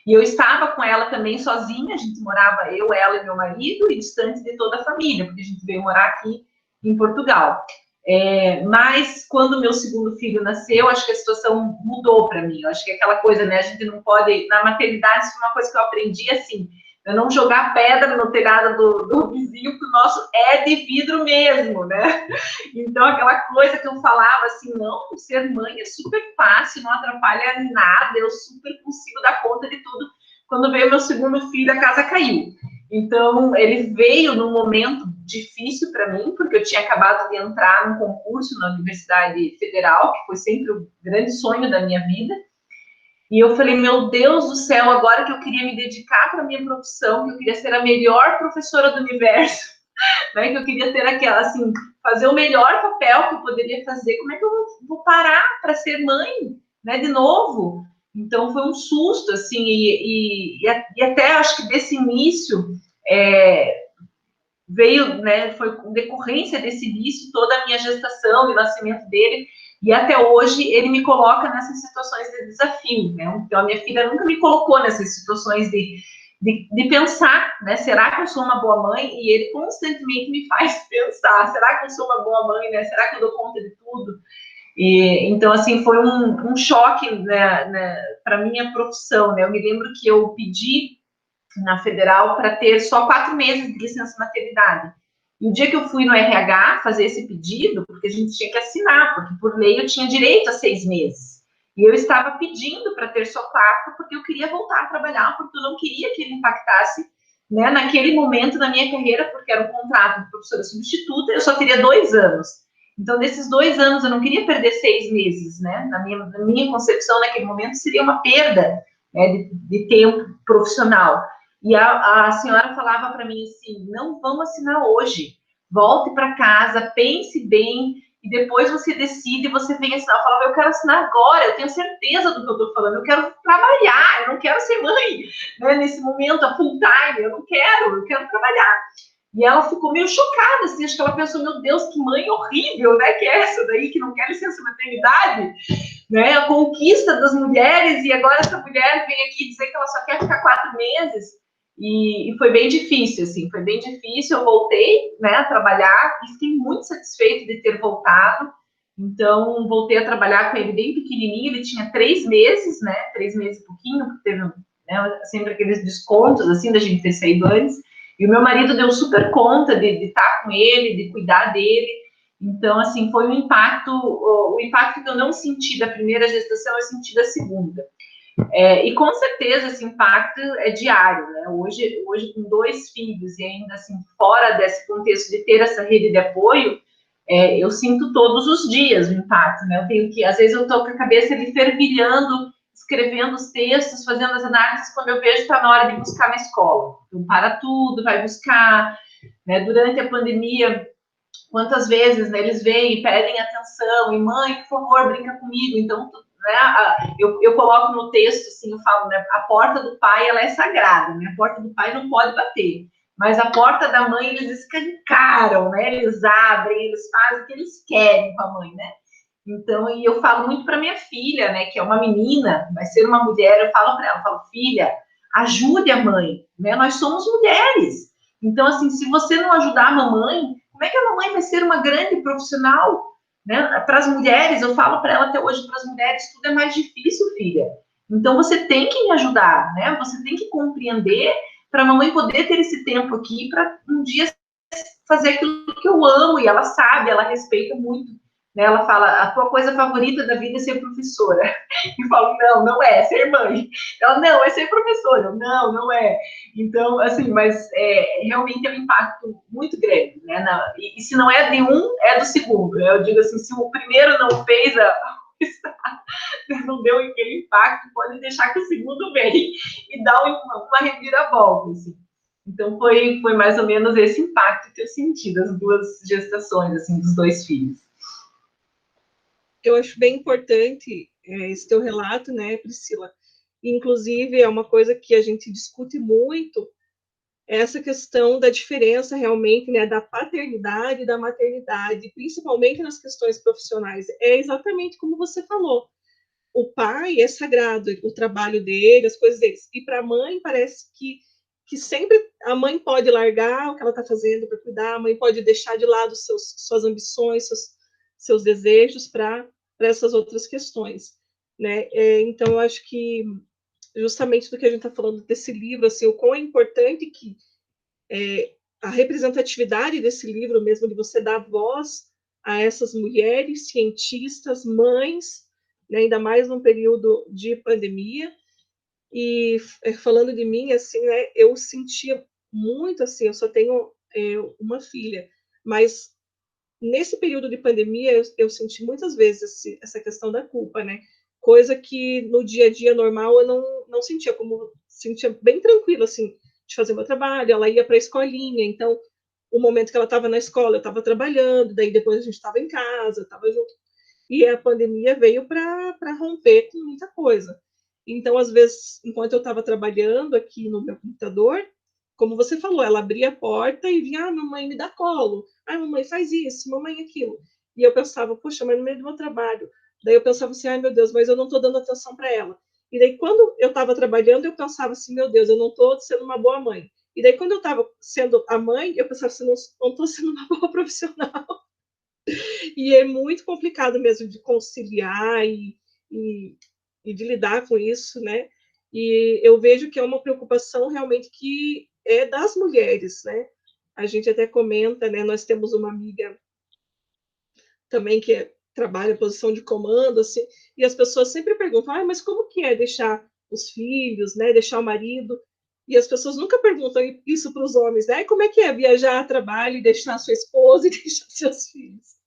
E eu estava com ela também sozinha, a gente morava eu, ela e meu marido, e distante de toda a família, porque a gente veio morar aqui em Portugal. Mas quando meu segundo filho nasceu, acho que a situação mudou para mim. Eu acho que aquela coisa, né? A gente não pode. Na maternidade, isso foi uma coisa que eu aprendi assim: eu não jogar pedra no telhado do vizinho, porque o nosso é de vidro mesmo, né? Então, aquela coisa que eu falava assim: não, ser mãe é super fácil, não atrapalha nada, eu super consigo dar conta de tudo. Quando veio meu segundo filho, a casa caiu. Então, ele veio num momento difícil para mim, porque eu tinha acabado de entrar num concurso na Universidade Federal, que foi sempre o grande sonho da minha vida. E eu falei, meu Deus do céu, agora que eu queria me dedicar para a minha profissão, que eu queria ser a melhor professora do universo, né, que eu queria ter aquela, assim, fazer o melhor papel que eu poderia fazer, como é que eu vou parar para ser mãe, né, de novo? Então, foi um susto, assim, e até acho que desse início veio, né, foi com decorrência desse início, toda a minha gestação e nascimento dele, e até hoje ele me coloca nessas situações de desafio, né? Então, a minha filha nunca me colocou nessas situações de pensar, né? Será que eu sou uma boa mãe? E ele constantemente me faz pensar, será que eu sou uma boa mãe, né? Será que eu dou conta de tudo? E, então, assim, foi um choque, né, para minha profissão, né? Eu me lembro que eu pedi na Federal para ter só 4 meses de licença maternidade. E o dia que eu fui no RH fazer esse pedido, porque a gente tinha que assinar, porque por lei eu tinha direito a 6 meses. E eu estava pedindo para ter só 4, porque eu queria voltar a trabalhar, porque eu não queria que ele impactasse, né, naquele momento da minha carreira, porque era um contrato de professora substituta, eu só teria 2 anos. Então, nesses 2 anos, eu não queria perder 6 meses, né? Na minha concepção, naquele momento, seria uma perda, né, de tempo profissional. E a senhora falava para mim assim, não vamos assinar hoje, volte para casa, pense bem, e depois você decide, você vem assinar. Eu falava, eu quero assinar agora, eu tenho certeza do que eu estou falando, eu quero trabalhar, eu não quero ser mãe, né, nesse momento, a full time, eu quero trabalhar. E ela ficou meio chocada, assim, acho que ela pensou, meu Deus, que mãe horrível, né, que é essa daí, que não quer licença maternidade, né, a conquista das mulheres, e agora essa mulher vem aqui dizer que ela só quer ficar 4 meses, e foi bem difícil, assim, foi bem difícil, eu voltei, né, a trabalhar, e fiquei muito satisfeita de ter voltado, então voltei a trabalhar com ele bem pequenininho, ele tinha 3 meses, né, 3 meses e pouquinho, porque teve, né, sempre aqueles descontos, assim, da gente ter saído antes, e o meu marido deu super conta de estar com ele, de cuidar dele. Então, assim, foi um impacto, o impacto que eu não senti da primeira gestação, eu senti da segunda. E com certeza esse impacto é diário, né? Hoje com 2 filhos e ainda assim fora desse contexto de ter essa rede de apoio, eu sinto todos os dias o impacto, né? Eu tenho que, às vezes eu estou com a cabeça ali fervilhando, escrevendo os textos, fazendo as análises, quando eu vejo que está na hora de buscar na escola. Então, para tudo, vai buscar, né? Durante a pandemia, quantas vezes, né, eles vêm e pedem atenção, e mãe, por favor, brinca comigo. Então, né, eu coloco no texto, assim, eu falo, né, a porta do pai, ela é sagrada, né? A porta do pai não pode bater. Mas a porta da mãe, eles escancaram, né? Eles abrem, eles fazem o que eles querem com a mãe, né? Então, e eu falo muito para minha filha, né, que é uma menina, vai ser uma mulher, eu falo para ela, eu falo, filha, ajude a mãe, né? Nós somos mulheres. Então, assim, se você não ajudar a mamãe, como é que a mamãe vai ser uma grande profissional, né? Para as mulheres, eu falo para ela até hoje, para as mulheres tudo é mais difícil, filha. Então, você tem que me ajudar, né? Você tem que compreender para a mamãe poder ter esse tempo aqui para um dia fazer aquilo que eu amo, e ela sabe, ela respeita muito, né? Ela fala, a tua coisa favorita da vida é ser professora. Eu falo, não, não é ser mãe. Ela, não, é ser professora. Eu, não, não é. Então, assim, mas realmente é um impacto muito grande, né? E se não é de um, é do segundo. Né? Eu digo assim, se o primeiro não fez não deu aquele impacto, pode deixar que o segundo vem e dá uma reviravolta, assim. Então, foi mais ou menos esse impacto que eu senti das 2 gestações, assim, dos 2 filhos. Eu acho bem importante esse teu relato, né, Priscila? Inclusive, é uma coisa que a gente discute muito, essa questão da diferença realmente, né, da paternidade e da maternidade, principalmente nas questões profissionais. É exatamente como você falou. O pai é sagrado, o trabalho dele, as coisas deles. E para a mãe, parece que sempre a mãe pode largar o que ela está fazendo para cuidar, a mãe pode deixar de lado suas ambições, seus desejos para essas outras questões. Né? Então, eu acho que justamente do que a gente está falando desse livro, assim, o quão é importante que a representatividade desse livro mesmo, de você dar voz a essas mulheres cientistas, mães, né, ainda mais num período de pandemia. E falando de mim, assim, né, eu sentia muito, assim, eu só tenho uma filha, mas nesse período de pandemia eu senti muitas vezes essa questão da culpa, né? Coisa que no dia a dia normal eu não sentia, como sentia bem tranquilo, assim, de fazer meu trabalho. Ela ia para a escolinha, então o momento que ela estava na escola eu estava trabalhando, daí depois a gente estava em casa, estava junto. E a pandemia veio para romper com muita coisa. Então, às vezes, enquanto eu estava trabalhando aqui no meu computador, como você falou, ela abria a porta e vinha, mamãe, me dá colo. Mamãe, faz isso, mamãe, aquilo. E eu pensava, poxa, mas no meio do meu trabalho. Daí eu pensava assim, meu Deus, mas eu não estou dando atenção para ela. E daí, quando eu estava trabalhando, eu pensava assim, meu Deus, eu não estou sendo uma boa mãe. E daí, quando eu estava sendo a mãe, eu pensava assim, não estou sendo uma boa profissional. E é muito complicado mesmo de conciliar e de lidar com isso, né? E eu vejo que é uma preocupação realmente que é das mulheres, né? A gente até comenta, né? Nós temos uma amiga também que trabalha em posição de comando, assim, e as pessoas sempre perguntam, mas como que é deixar os filhos, né? Deixar o marido? E as pessoas nunca perguntam isso para os homens, né? Como é que é viajar a trabalho e deixar sua esposa e deixar seus filhos?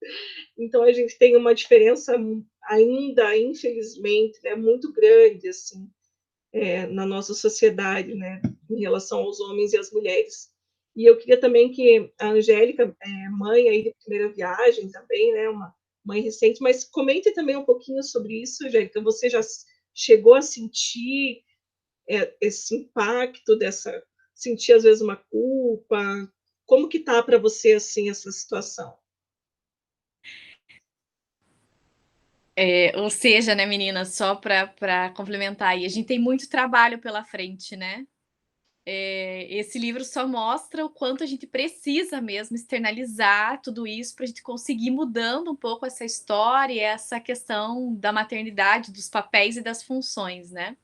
Então a gente tem uma diferença ainda, infelizmente, né, muito grande assim, na nossa sociedade, né, em relação aos homens e às mulheres. E eu queria também que a Angélica, mãe aí de primeira viagem também, né, uma mãe recente, mas comente também um pouquinho sobre isso, Angélica. Você já chegou a sentir esse impacto dessa, sentir às vezes uma culpa? Como que tá para você assim essa situação? Ou seja, né, menina, só para complementar aí, a gente tem muito trabalho pela frente, né? Esse livro só mostra o quanto a gente precisa mesmo externalizar tudo isso para a gente conseguir mudando um pouco essa história e essa questão da maternidade, dos papéis e das funções, né?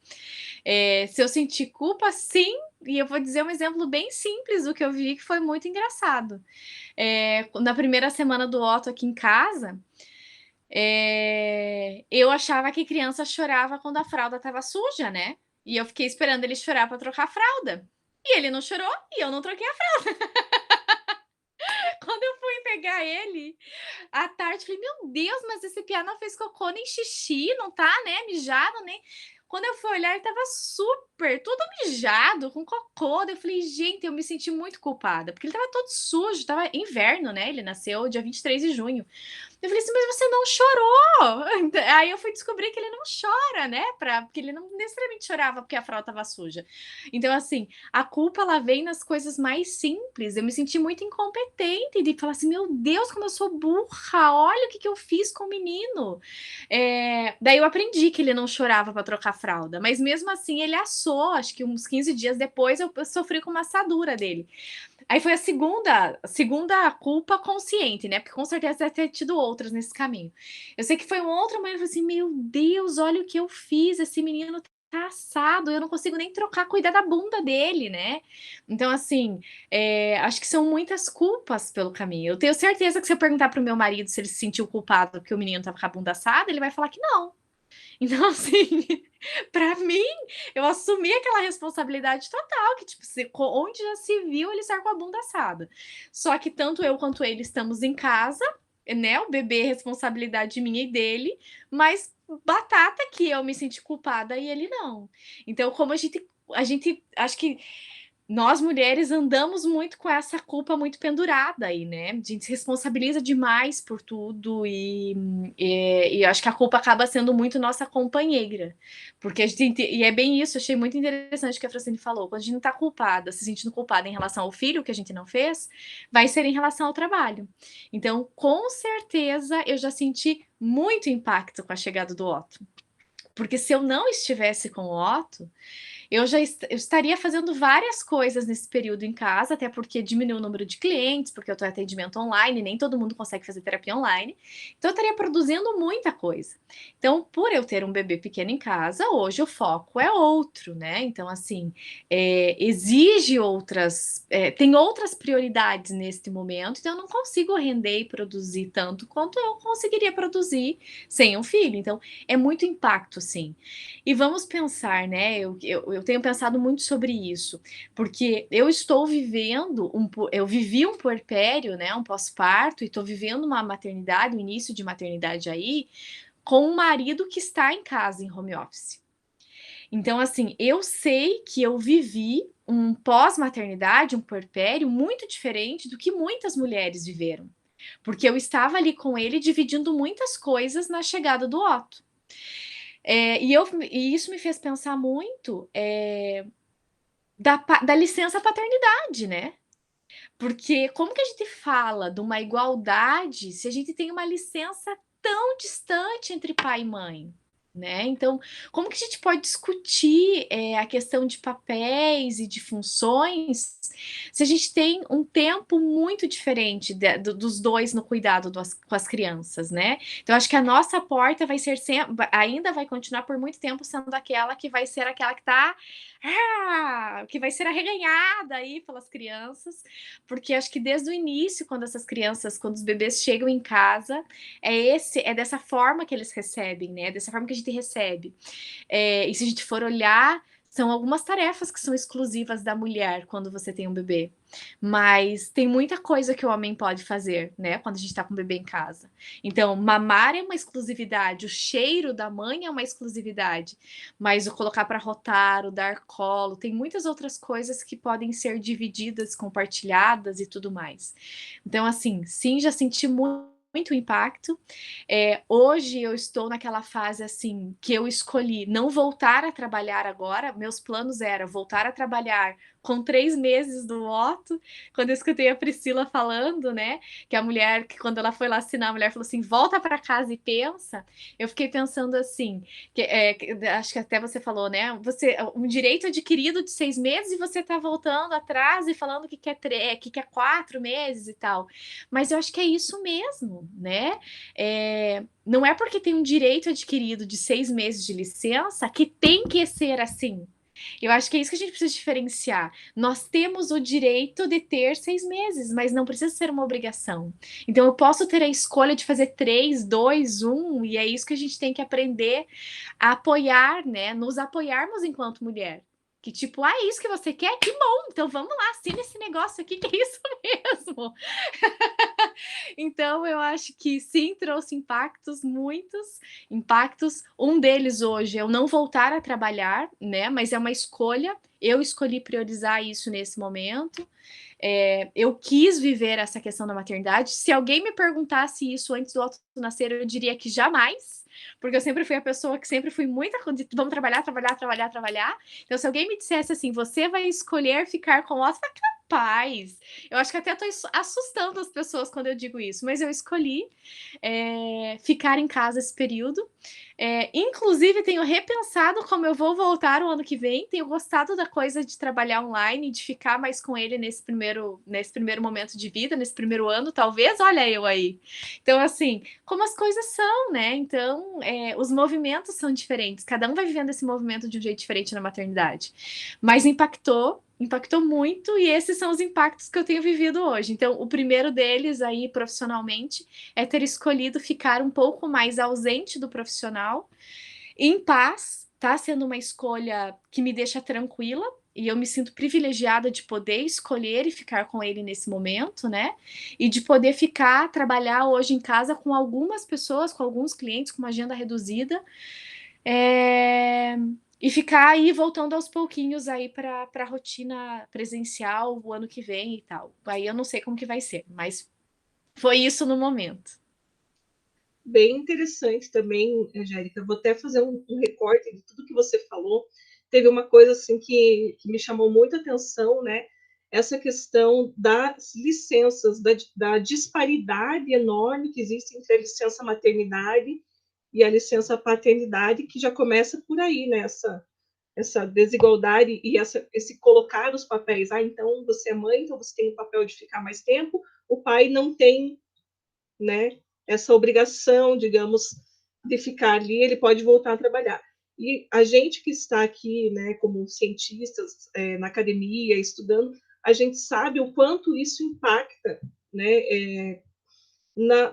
Se eu sentir culpa, sim, e eu vou dizer um exemplo bem simples do que eu vi que foi muito engraçado. Na primeira semana do Otto aqui em casa, eu achava que criança chorava quando a fralda estava suja, né? E eu fiquei esperando ele chorar para trocar a fralda. E ele não chorou e eu não troquei a fralda. Quando eu fui pegar ele à tarde, falei: Meu Deus, mas esse piá não fez cocô nem xixi, não tá, né? Mijado, nem. Quando eu fui olhar, ele tava super, todo mijado, com cocô. Daí eu falei: Gente, eu me senti muito culpada, porque ele tava todo sujo, tava inverno, né? Ele nasceu dia 23 de junho. Eu falei assim, mas você não chorou? Aí eu fui descobrir que ele não chora, né? Porque ele não necessariamente chorava porque a fralda estava suja. Então, assim, a culpa ela vem nas coisas mais simples. Eu me senti muito incompetente de falar assim, meu Deus, como eu sou burra, olha o que eu fiz com o menino. Daí eu aprendi que ele não chorava para trocar fralda, mas mesmo assim ele assou, acho que uns 15 dias depois eu sofri com uma assadura dele. Aí foi a segunda culpa consciente, né? Porque com certeza deve ter tido outras nesse caminho. Eu sei que foi uma outra mãe que falou assim: Meu Deus, olha o que eu fiz, esse menino tá assado, eu não consigo nem cuidar da bunda dele, né? Então, assim, acho que são muitas culpas pelo caminho. Eu tenho certeza que se eu perguntar pro meu marido se ele se sentiu culpado porque o menino tava com a bunda assada, ele vai falar que não. Então, assim, para mim, eu assumi aquela responsabilidade total, que, tipo, onde já se viu ele estar com a bunda assada. Só que tanto eu quanto ele estamos em casa, né? O bebê é responsabilidade minha e dele, mas batata que eu me senti culpada e ele não. Então, como a gente acho que nós mulheres andamos muito com essa culpa muito pendurada aí, né? A gente se responsabiliza demais por tudo e acho que a culpa acaba sendo muito nossa companheira. Porque a gente. E é bem isso, achei muito interessante o que a Francine falou. Quando a gente não tá culpada, se sentindo culpada em relação ao filho que a gente não fez, vai ser em relação ao trabalho. Então, com certeza, eu já senti muito impacto com a chegada do Otto. Porque se eu não estivesse com o Otto, eu estaria fazendo várias coisas nesse período em casa, até porque diminuiu o número de clientes, porque eu estou em atendimento online, nem todo mundo consegue fazer terapia online. Então, eu estaria produzindo muita coisa. Então, por eu ter um bebê pequeno em casa, hoje o foco é outro, né? Então, assim, exige tem outras prioridades neste momento, então eu não consigo render e produzir tanto quanto eu conseguiria produzir sem um filho. Então, é muito impacto, sim. E vamos pensar, né? Eu tenho pensado muito sobre isso, porque eu estou vivendo eu vivi um puerpério, né? Um pós-parto, e estou vivendo uma maternidade, um início de maternidade aí, com um marido que está em casa em home office. Então, assim, eu sei que eu vivi um pós-maternidade, um puerpério muito diferente do que muitas mulheres viveram. Porque eu estava ali com ele dividindo muitas coisas na chegada do Otto. E isso me fez pensar muito da licença paternidade, né? Porque como que a gente fala de uma igualdade se a gente tem uma licença tão distante entre pai e mãe? Né? Então, como que a gente pode discutir a questão de papéis e de funções se a gente tem um tempo muito diferente dos dois no cuidado com as crianças, né? Então, acho que a nossa porta vai ser ainda vai continuar por muito tempo sendo aquela que vai ser aquela que vai ser arreganhada aí pelas crianças, porque acho que desde o início, quando os bebês chegam em casa, é dessa forma que eles recebem, né? Dessa forma que a gente recebe. E se a gente for olhar, São algumas tarefas que são exclusivas da mulher quando você tem um bebê, mas tem muita coisa que o homem pode fazer, né, quando a gente tá com o bebê em casa. Então, mamar é uma exclusividade, o cheiro da mãe é uma exclusividade, mas o colocar para rotar, o dar colo, tem muitas outras coisas que podem ser divididas, compartilhadas e tudo mais. Então, assim, sim, já senti muito impacto. Hoje eu estou naquela fase assim que eu escolhi não voltar a trabalhar agora. Meus planos eram voltar a trabalhar com 3 meses do Otto. Quando eu escutei a Priscila falando, né, que a mulher, que quando ela foi lá assinar, a mulher falou assim: volta para casa e pensa. Eu fiquei pensando assim, acho que até você falou, né? Um direito adquirido de 6 meses e você tá voltando atrás e falando que quer 4 meses e tal. Mas eu acho que é isso mesmo, né? Não é porque tem um direito adquirido de 6 meses de licença que tem que ser assim. Eu acho que é isso que a gente precisa diferenciar. Nós temos o direito de ter 6 meses, mas não precisa ser uma obrigação. Então, eu posso ter a escolha de fazer 3, 2, 1, e é isso que a gente tem que aprender a apoiar, né? Nos apoiarmos enquanto mulher. Que tipo, é isso que você quer? Que bom! Então vamos lá, assina esse negócio aqui, que é isso mesmo. Então, eu acho que sim, trouxe impactos, muitos impactos. Um deles hoje é eu não voltar a trabalhar, né? Mas é uma escolha. Eu escolhi priorizar isso nesse momento. Eu quis viver essa questão da maternidade. Se alguém me perguntasse isso antes do Otto nascer, eu diria que jamais. Porque eu sempre fui a pessoa que sempre fui muito vamos trabalhar. Então, se alguém me dissesse assim, você vai escolher ficar com o Otto, paz. Eu acho que até tô assustando as pessoas quando eu digo isso, mas eu escolhi ficar em casa esse período. Inclusive, tenho repensado como eu vou voltar o ano que vem. Tenho gostado da coisa de trabalhar online, de ficar mais com ele nesse primeiro momento de vida, nesse primeiro ano, talvez. Olha eu aí. Então, assim, como as coisas são, né? Então, os movimentos são diferentes. Cada um vai vivendo esse movimento de um jeito diferente na maternidade. Mas impactou muito, e esses são os impactos que eu tenho vivido hoje. Então, o primeiro deles aí, profissionalmente, é ter escolhido ficar um pouco mais ausente do profissional, em paz. Tá sendo uma escolha que me deixa tranquila, e eu me sinto privilegiada de poder escolher e ficar com ele nesse momento, né? E de poder trabalhar hoje em casa com algumas pessoas, com alguns clientes, com uma agenda reduzida. E ficar aí voltando aos pouquinhos aí para a rotina presencial o ano que vem e tal. Aí eu não sei como que vai ser, mas foi isso no momento. Bem interessante também, Angélica. Vou até fazer um recorte de tudo que você falou. Teve uma coisa assim que me chamou muita atenção, né? Essa questão das licenças, da disparidade enorme que existe entre a licença maternidade e a licença paternidade, que já começa por aí, né? Essa desigualdade e esse colocar os papéis. Então você é mãe, então você tem o papel de ficar mais tempo, o pai não tem, né, essa obrigação, digamos, de ficar ali, ele pode voltar a trabalhar. E a gente que está aqui, né, como cientistas na academia, estudando, a gente sabe o quanto isso impacta, né,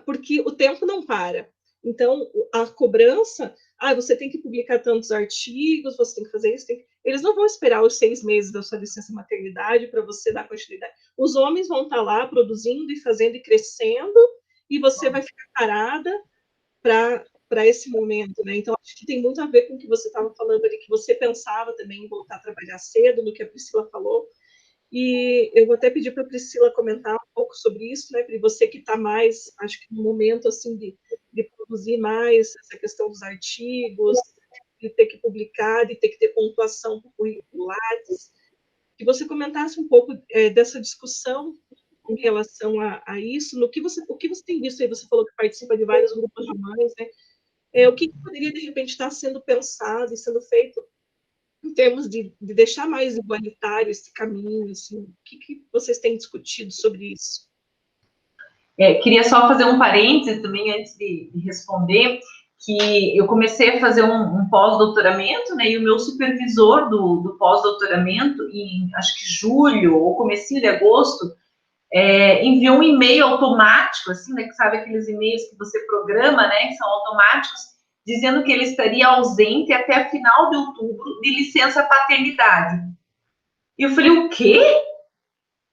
porque o tempo não para. Então, a cobrança, você tem que publicar tantos artigos, você tem que fazer isso, eles não vão esperar os 6 meses da sua licença maternidade para você dar continuidade. Os homens vão estar lá produzindo e fazendo e crescendo, e você vai ficar parada para esse momento, né? Então, acho que tem muito a ver com o que você estava falando ali, que você pensava também em voltar a trabalhar cedo, no que a Priscila falou. E eu vou até pedir para a Priscila comentar um pouco sobre isso, né? Para você que está mais, acho que no momento assim de produzir mais essa questão dos artigos, de ter que publicar, de ter que ter pontuação curricular, que você comentasse um pouco dessa discussão em relação a isso, o que você tem visto aí? Você falou que participa de vários grupos de mães, né? O que poderia, de repente, estar sendo pensado e sendo feito em termos de deixar mais igualitário esse caminho? Assim, o que vocês têm discutido sobre isso? Queria só fazer um parênteses também, antes de responder, que eu comecei a fazer um pós-doutoramento, né, e o meu supervisor do pós-doutoramento, em acho que julho ou comecinho de agosto, enviou um e-mail automático, assim, né, que sabe aqueles e-mails que você programa, né, que são automáticos, dizendo que ele estaria ausente até final de outubro de licença paternidade. E eu falei, o quê?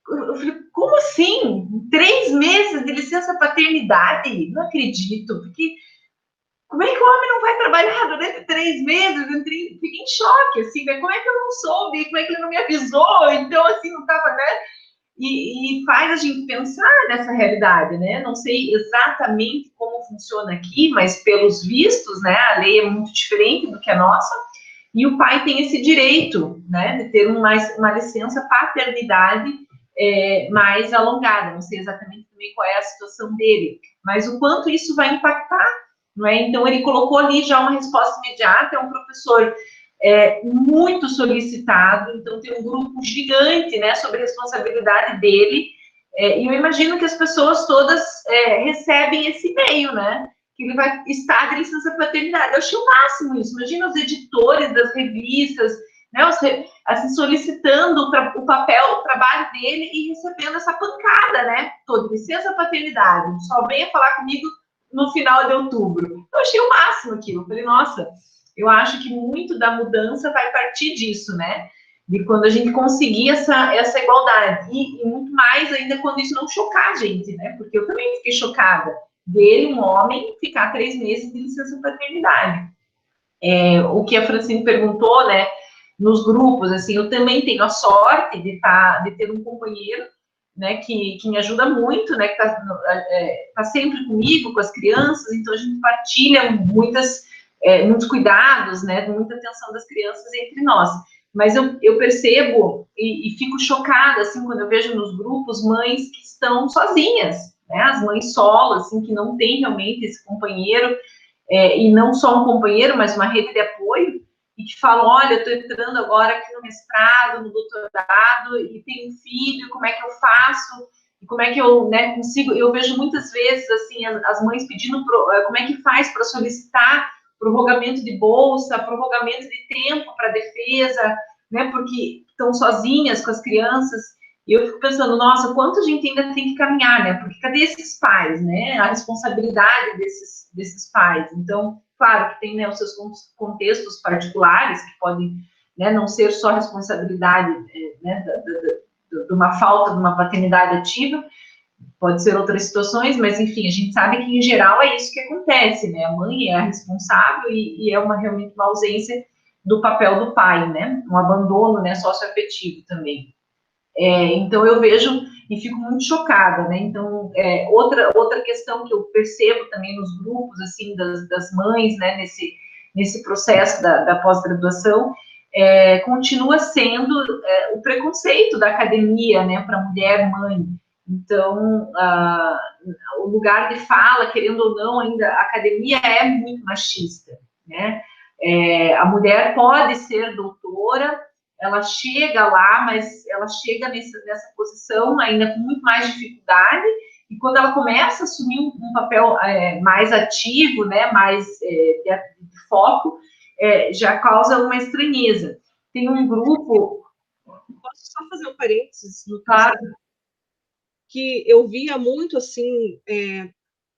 Eu falei, como assim? 3 meses de licença paternidade? Não acredito, porque como é que o homem não vai trabalhar durante 3 meses? Eu fiquei em choque, assim, né? Como é que eu não soube? Como é que ele não me avisou? Então, assim, não estava, né? E faz a gente pensar nessa realidade, né? Não sei exatamente como funciona aqui, mas pelos vistos, né? A lei é muito diferente do que a nossa, e o pai tem esse direito, né? De ter uma licença paternidade mais alongada. Não sei exatamente também qual é a situação dele, mas o quanto isso vai impactar, não é? Então, ele colocou ali já uma resposta imediata, é um professor muito solicitado, então tem um grupo gigante, né, sobre a responsabilidade dele, e eu imagino que as pessoas todas recebem esse e-mail, né, que ele vai estar de licença paternidade. Eu achei o máximo isso, imagina os editores das revistas, né, assim, solicitando o papel, o trabalho dele e recebendo essa pancada, né, toda licença paternidade, só venha falar comigo no final de outubro. Eu achei o máximo aquilo, eu falei, nossa, eu acho que muito da mudança vai partir disso, né? De quando a gente conseguir essa igualdade. E muito mais ainda quando isso não chocar a gente, né? Porque eu também fiquei chocada dele, um homem, ficar 3 meses de licença paternidade. O que a Francine perguntou, né? Nos grupos, assim, eu também tenho a sorte de ter um companheiro, né, que me ajuda muito, né, que tá sempre comigo, com as crianças, então a gente partilha muitos cuidados, né, muita atenção das crianças entre nós. Mas eu percebo e fico chocada, assim, quando eu vejo nos grupos mães que estão sozinhas, né, as mães solo, assim, que não têm realmente esse companheiro, e não só um companheiro, mas uma rede de apoio, e que falam, olha, eu estou entrando agora aqui no mestrado, no doutorado, e tenho um filho, como é que eu faço? E como é que eu, né, consigo? Eu vejo muitas vezes, assim, as mães pedindo como é que faz para solicitar prorrogamento de bolsa, prorrogamento de tempo para defesa, né, porque estão sozinhas com as crianças, e eu fico pensando, nossa, quanto a gente ainda tem que caminhar, né, porque cadê esses pais, né, a responsabilidade desses pais? Então, claro que tem, né, os seus contextos particulares, que podem, né, não ser só responsabilidade, né, de uma falta de uma paternidade ativa, pode ser outras situações, mas, enfim, a gente sabe que, em geral, é isso que acontece, né, a mãe é a responsável e é realmente uma ausência do papel do pai, né, um abandono, né, socioafetivo também. Então, eu vejo e fico muito chocada, né? Então, outra questão que eu percebo também nos grupos, assim, das mães, né, nesse processo da pós-graduação, continua sendo o preconceito da academia, né, para mulher mãe. Então, o lugar de fala, querendo ou não, ainda a academia é muito machista, né? A mulher pode ser doutora, ela chega lá, mas ela chega nessa posição ainda com muito mais dificuldade, e quando ela começa a assumir um papel mais ativo, né, mais de foco, já causa uma estranheza. Tem um grupo... Posso só fazer um parênteses? Claro. Que eu via muito, assim,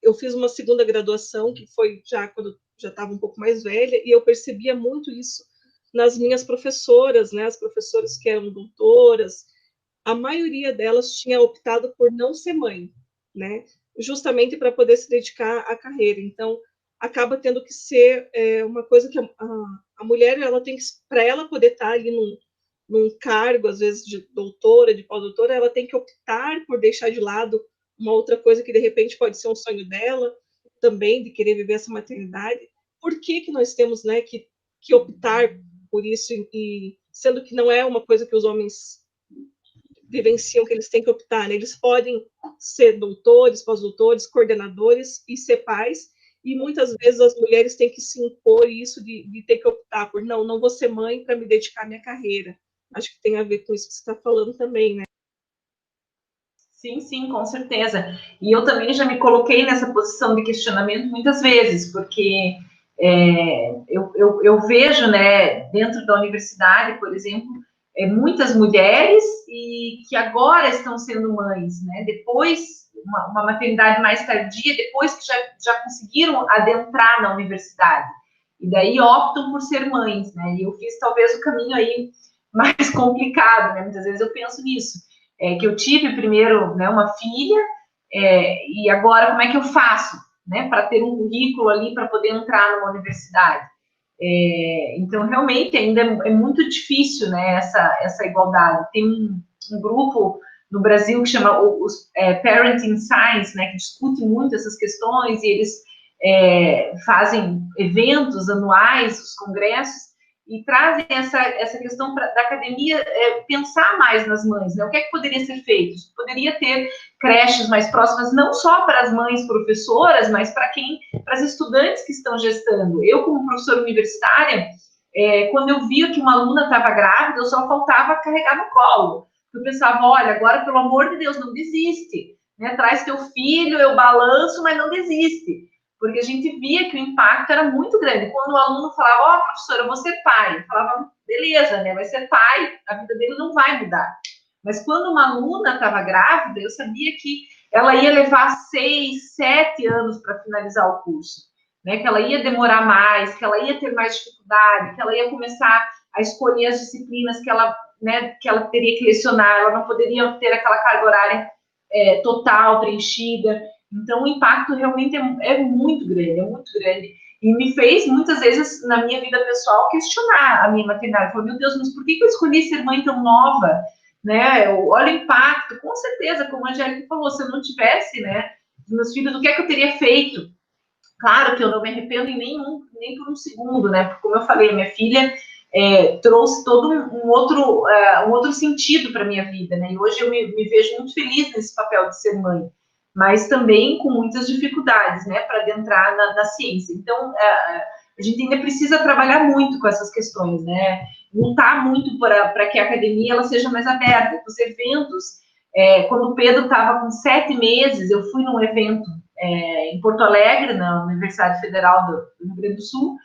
eu fiz uma segunda graduação, que foi já quando já estava um pouco mais velha, e eu percebia muito isso nas minhas professoras, né, as professoras que eram doutoras, a maioria delas tinha optado por não ser mãe, né, justamente para poder se dedicar à carreira. Então, acaba tendo que ser uma coisa que a mulher, ela tem que, para ela poder estar ali num cargo, às vezes, de doutora, de pós-doutora, ela tem que optar por deixar de lado uma outra coisa que, de repente, pode ser um sonho dela também, de querer viver essa maternidade. Por que nós temos, né, que optar por isso, e sendo que não é uma coisa que os homens vivenciam, que eles têm que optar, né? Eles podem ser doutores, pós-doutores, coordenadores e ser pais, e muitas vezes as mulheres têm que se impor isso de ter que optar por, não vou ser mãe para me dedicar à minha carreira. Acho que tem a ver com isso que você está falando também, né? Sim, com certeza. E eu também já me coloquei nessa posição de questionamento muitas vezes, porque eu vejo, né, dentro da universidade, por exemplo, muitas mulheres e que agora estão sendo mães, né, depois, uma maternidade mais tardia, depois que já conseguiram adentrar na universidade. e daí optam por ser mães, né? E eu fiz talvez o caminho aí mais complicado, né? Muitas vezes eu penso nisso, que eu tive primeiro, né, uma filha, e agora como é que eu faço, né, para ter um currículo ali para poder entrar numa universidade? Então, realmente, ainda é muito difícil, né, essa igualdade. Tem um grupo no Brasil que chama os Parenting Science, né, que discute muito essas questões, e eles fazem eventos anuais, os congressos, e trazem essa questão da academia pensar mais nas mães, né? O que é que poderia ser feito? Poderia ter creches mais próximas, não só para as mães professoras, mas para as estudantes que estão gestando. Eu, como professora universitária, quando eu via que uma aluna estava grávida, eu só faltava carregar no colo. Eu pensava, olha, agora, pelo amor de Deus, não desiste, né? Traz teu filho, eu balanço, mas não desiste. Porque a gente via que o impacto era muito grande. Quando o aluno falava, professora, eu vou ser pai, eu falava, beleza, né, vai ser pai, a vida dele não vai mudar. Mas quando uma aluna estava grávida, eu sabia que ela ia levar 6, 7 anos para finalizar o curso, né, que ela ia demorar mais, que ela ia ter mais dificuldade, que ela ia começar a escolher as disciplinas que ela teria que lecionar, ela não poderia ter aquela carga horária total, preenchida. Então, o impacto realmente é muito grande, E me fez, muitas vezes, na minha vida pessoal, questionar a minha maternidade. Falei, meu Deus, mas por que eu escolhi ser mãe tão nova? Né? Olha o impacto. Com certeza, como a Angélica falou, se eu não tivesse, né, meus filhos, o que é que eu teria feito? Claro que eu não me arrependo nem por um segundo, né? Porque, como eu falei, minha filha trouxe todo um outro sentido para a minha vida, né? E hoje eu me vejo muito feliz nesse papel de ser mãe, mas também com muitas dificuldades, né, para adentrar na ciência. Então, a gente ainda precisa trabalhar muito com essas questões, né, lutar muito para que a academia ela seja mais aberta. Os eventos, quando o Pedro estava com 7 meses, eu fui num evento em Porto Alegre, na Universidade Federal do Rio Grande do Sul,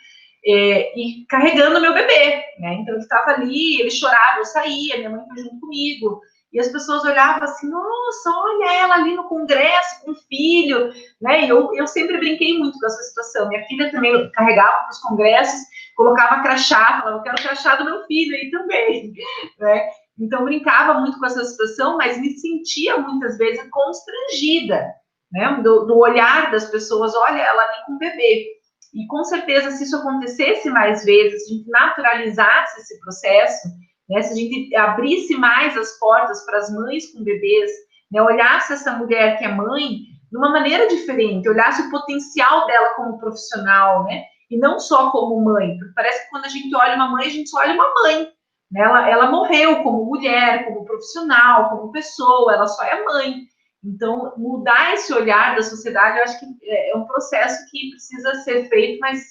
e carregando meu bebê, né, então ele estava ali, ele chorava, eu saía, minha mãe foi junto comigo, e as pessoas olhavam assim, nossa, olha ela ali no congresso com o filho, né? E eu sempre brinquei muito com essa situação. Minha filha também carregava para os congressos, colocava crachá, falava, eu quero crachá do meu filho aí também, né? Então, brincava muito com essa situação, mas me sentia muitas vezes constrangida, né? Do olhar das pessoas, olha ela ali com o bebê. E com certeza, se isso acontecesse mais vezes, se a gente naturalizasse esse processo, né, se a gente abrisse mais as portas para as mães com bebês, né, olhasse essa mulher que é mãe de uma maneira diferente, olhasse o potencial dela como profissional, né, e não só como mãe, porque parece que quando a gente olha uma mãe, a gente só olha uma mãe, né, ela morreu como mulher, como profissional, como pessoa, ela só é mãe. Então, mudar esse olhar da sociedade, eu acho que é um processo que precisa ser feito, mas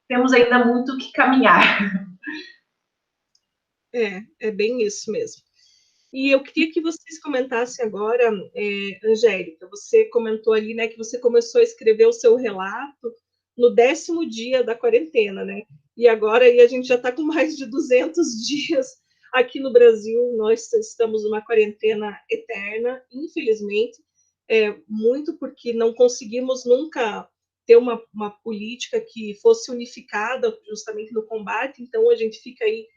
temos ainda muito que caminhar. É bem isso mesmo. E eu queria que vocês comentassem agora, Angélica, você comentou ali, né, que você começou a escrever o seu relato no 10º dia da quarentena, né? E agora aí a gente já está com mais de 200 dias aqui no Brasil, nós estamos numa quarentena eterna, infelizmente, muito porque não conseguimos nunca ter uma política que fosse unificada justamente no combate, então a gente fica aí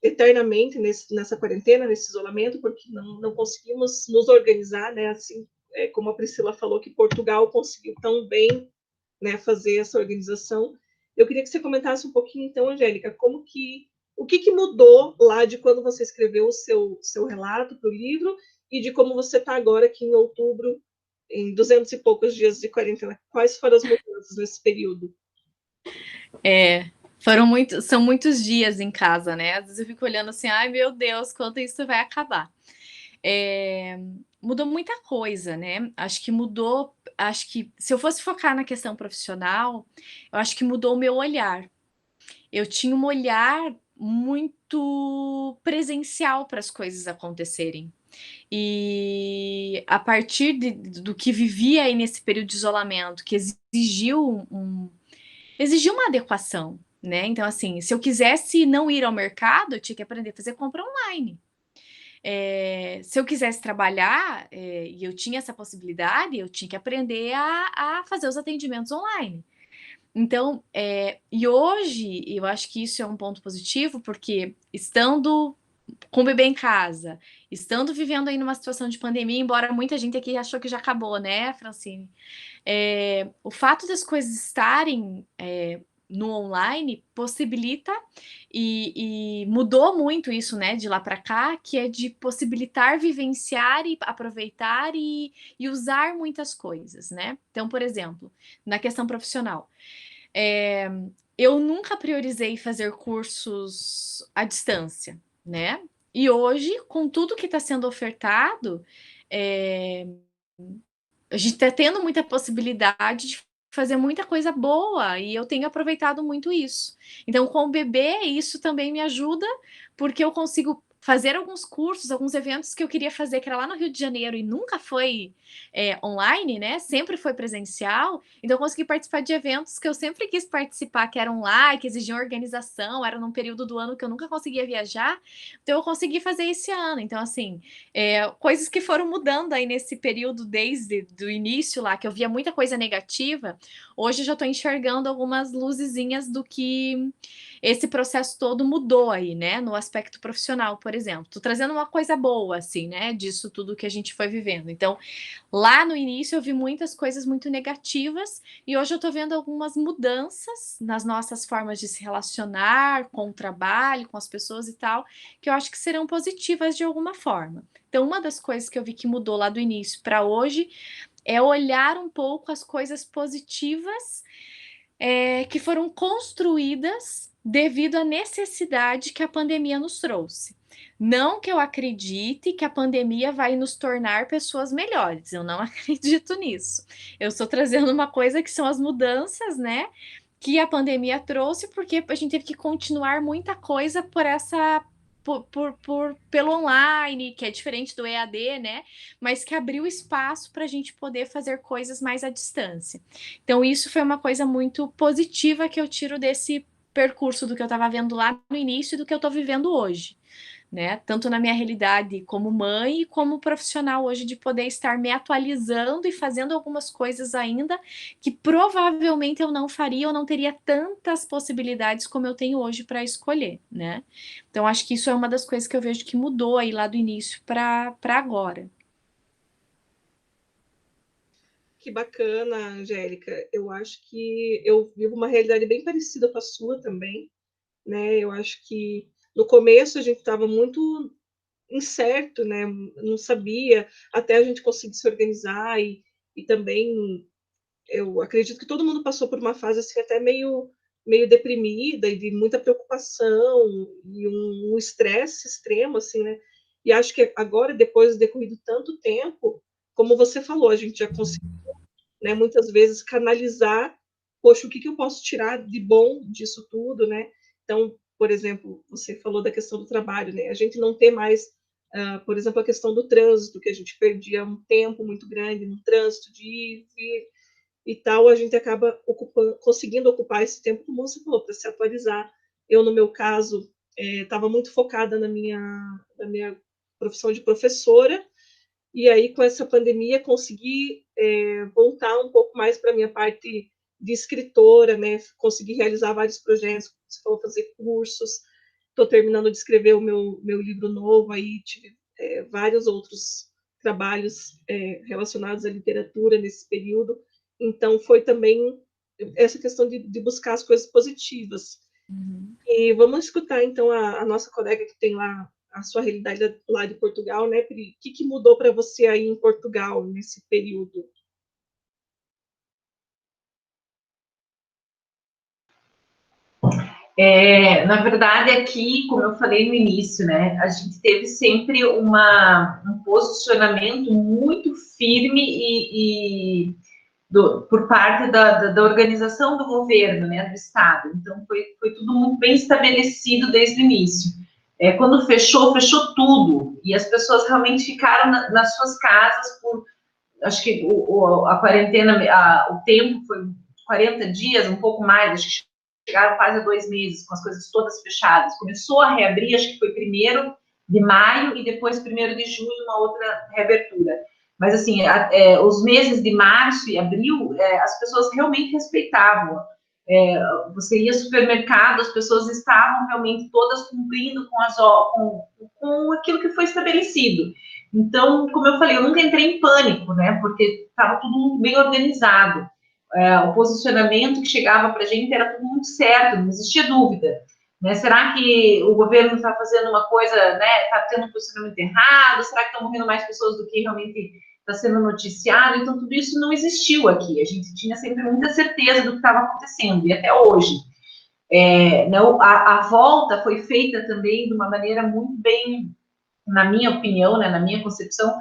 eternamente nessa quarentena, nesse isolamento, porque não conseguimos nos organizar, né? Assim, como a Priscila falou, que Portugal conseguiu tão bem, né, fazer essa organização. Eu queria que você comentasse um pouquinho, então, Angélica, o que mudou lá de quando você escreveu o seu relato para o livro e de como você está agora aqui em outubro, em 200 e poucos dias de quarentena. Quais foram as mudanças nesse período? São muitos dias em casa, né? Às vezes eu fico olhando assim, ai meu Deus, quando isso vai acabar. Mudou muita coisa, né? Acho que se eu fosse focar na questão profissional, eu acho que mudou o meu olhar. Eu tinha um olhar muito presencial para as coisas acontecerem. E a partir do que vivia aí nesse período de isolamento, que exigiu uma adequação, né? Então, assim, se eu quisesse não ir ao mercado, eu tinha que aprender a fazer compra online. Se eu quisesse trabalhar, e eu tinha essa possibilidade, eu tinha que aprender a fazer os atendimentos online. Então, e hoje, eu acho que isso é um ponto positivo, porque estando com o bebê em casa, estando vivendo aí numa situação de pandemia, embora muita gente aqui achou que já acabou, né, Francine? O fato das coisas estarem no online possibilita e mudou muito isso, né, de lá para cá, que é de possibilitar vivenciar e aproveitar e usar muitas coisas, né? Então, por exemplo, na questão profissional, eu nunca priorizei fazer cursos à distância, né? E hoje, com tudo que está sendo ofertado, a gente está tendo muita possibilidade de fazer muita coisa boa e eu tenho aproveitado muito isso. Então, com o bebê, isso também me ajuda, porque eu consigo fazer alguns cursos, alguns eventos que eu queria fazer, que era lá no Rio de Janeiro e nunca foi online, né? Sempre foi presencial. Então, eu consegui participar de eventos que eu sempre quis participar, que eram lá, que exigiam organização, era num período do ano que eu nunca conseguia viajar. Então, eu consegui fazer esse ano. Então, assim, coisas que foram mudando aí nesse período desde o início lá, que eu via muita coisa negativa, hoje eu já estou enxergando algumas luzezinhas do que esse processo todo mudou aí, né? No aspecto profissional, por exemplo. Tô trazendo uma coisa boa, assim, né? Disso tudo que a gente foi vivendo. Então, lá no início eu vi muitas coisas muito negativas e hoje eu tô vendo algumas mudanças nas nossas formas de se relacionar com o trabalho, com as pessoas e tal, que eu acho que serão positivas de alguma forma. Então, uma das coisas que eu vi que mudou lá do início para hoje é olhar um pouco as coisas positivas que foram construídas devido à necessidade que a pandemia nos trouxe. Não que eu acredite que a pandemia vai nos tornar pessoas melhores, eu não acredito nisso. Eu estou trazendo uma coisa que são as mudanças, né? Que a pandemia trouxe, porque a gente teve que continuar muita coisa por essa pelo online, que é diferente do EAD, né? Mas que abriu espaço para a gente poder fazer coisas mais à distância. Então, isso foi uma coisa muito positiva que eu tiro desse percurso do que eu estava vendo lá no início e do que eu estou vivendo hoje, né? Tanto na minha realidade como mãe e como profissional hoje, de poder estar me atualizando e fazendo algumas coisas ainda que provavelmente eu não faria, ou não teria tantas possibilidades como eu tenho hoje para escolher, né? Então, acho que isso é uma das coisas que eu vejo que mudou aí lá do início para agora. Que bacana, Angélica. Eu acho que eu vivo uma realidade bem parecida com a sua também, né? Eu acho que no começo a gente estava muito incerto, né? Não sabia, até a gente conseguir se organizar e também eu acredito que todo mundo passou por uma fase assim até meio deprimida e de muita preocupação e um estresse extremo assim, né? E acho que agora, depois de decorrido tanto tempo, como você falou, a gente já conseguiu, né, muitas vezes canalizar, poxa, o que eu posso tirar de bom disso tudo, né? Então, por exemplo, você falou da questão do trabalho, né? A gente não ter mais, por exemplo, a questão do trânsito, que a gente perdia um tempo muito grande no trânsito de ir, vir e tal, a gente acaba conseguindo ocupar esse tempo, como você falou, para se atualizar. Eu, no meu caso, estava muito focada na minha profissão de professora, e aí, com essa pandemia, consegui voltar um pouco mais para a minha parte de escritora, né? Consegui realizar vários projetos, você falou, fazer cursos. Estou terminando de escrever o meu livro novo, aí tive vários outros trabalhos relacionados à literatura nesse período. Então, foi também essa questão de buscar as coisas positivas. Uhum. E vamos escutar, então, a nossa colega que tem lá a sua realidade lá de Portugal, né, Pri? O que mudou para você aí em Portugal nesse período? Na verdade, aqui, como eu falei no início, né, a gente teve sempre um posicionamento muito firme por parte da organização do governo, né, do Estado. Então, foi tudo muito bem estabelecido desde o início. Quando fechou tudo, e as pessoas realmente ficaram nas suas casas por, acho que a quarentena, o tempo foi 40 dias, um pouco mais, acho que chegaram quase a 2 meses, com as coisas todas fechadas. Começou a reabrir, acho que foi 1º de maio, e depois 1º de junho, uma outra reabertura. Mas, assim, os meses de março e abril, as pessoas realmente respeitavam Você ia ao supermercado, as pessoas estavam realmente todas cumprindo com aquilo que foi estabelecido. Então, como eu falei, eu nunca entrei em pânico, né? Porque estava tudo muito bem organizado. O posicionamento que chegava para a gente era tudo muito certo, não existia dúvida. Né? Será que o governo está fazendo uma coisa, né? Está tendo um posicionamento errado? Será que estão morrendo mais pessoas do que realmente está sendo noticiado? Então, tudo isso não existiu aqui. A gente tinha sempre muita certeza do que estava acontecendo, e até hoje. Não, a volta foi feita também de uma maneira muito bem, na minha opinião, né, na minha concepção,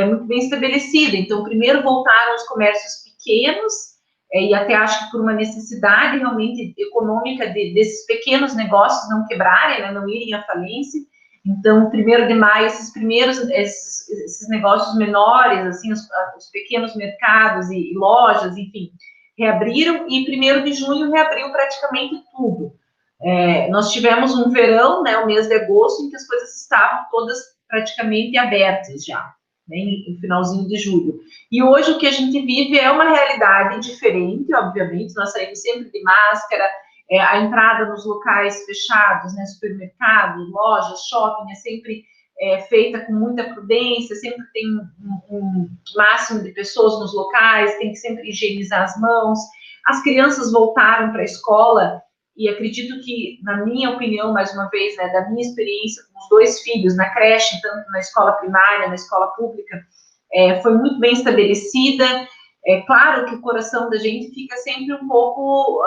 muito bem estabelecida. Então, primeiro voltaram os comércios pequenos, e até acho que por uma necessidade realmente econômica desses pequenos negócios não quebrarem, né, não irem à falência. Então, 1º de maio, esses negócios menores, assim, os pequenos mercados e lojas, enfim, reabriram, e 1º de junho reabriu praticamente tudo. Nós tivemos um verão, né, o mês de agosto, em que as coisas estavam todas praticamente abertas já, né, no finalzinho de julho. E hoje o que a gente vive é uma realidade diferente, obviamente, nós saímos sempre de máscara, a entrada nos locais fechados, né, supermercados, lojas, shopping, é sempre feita com muita prudência, sempre tem um máximo de pessoas nos locais, tem que sempre higienizar as mãos. As crianças voltaram para a escola, e acredito que, na minha opinião, mais uma vez, né, da minha experiência com os 2 filhos na creche, tanto na escola primária, na escola pública, foi muito bem estabelecida. É claro que o coração da gente fica sempre um pouco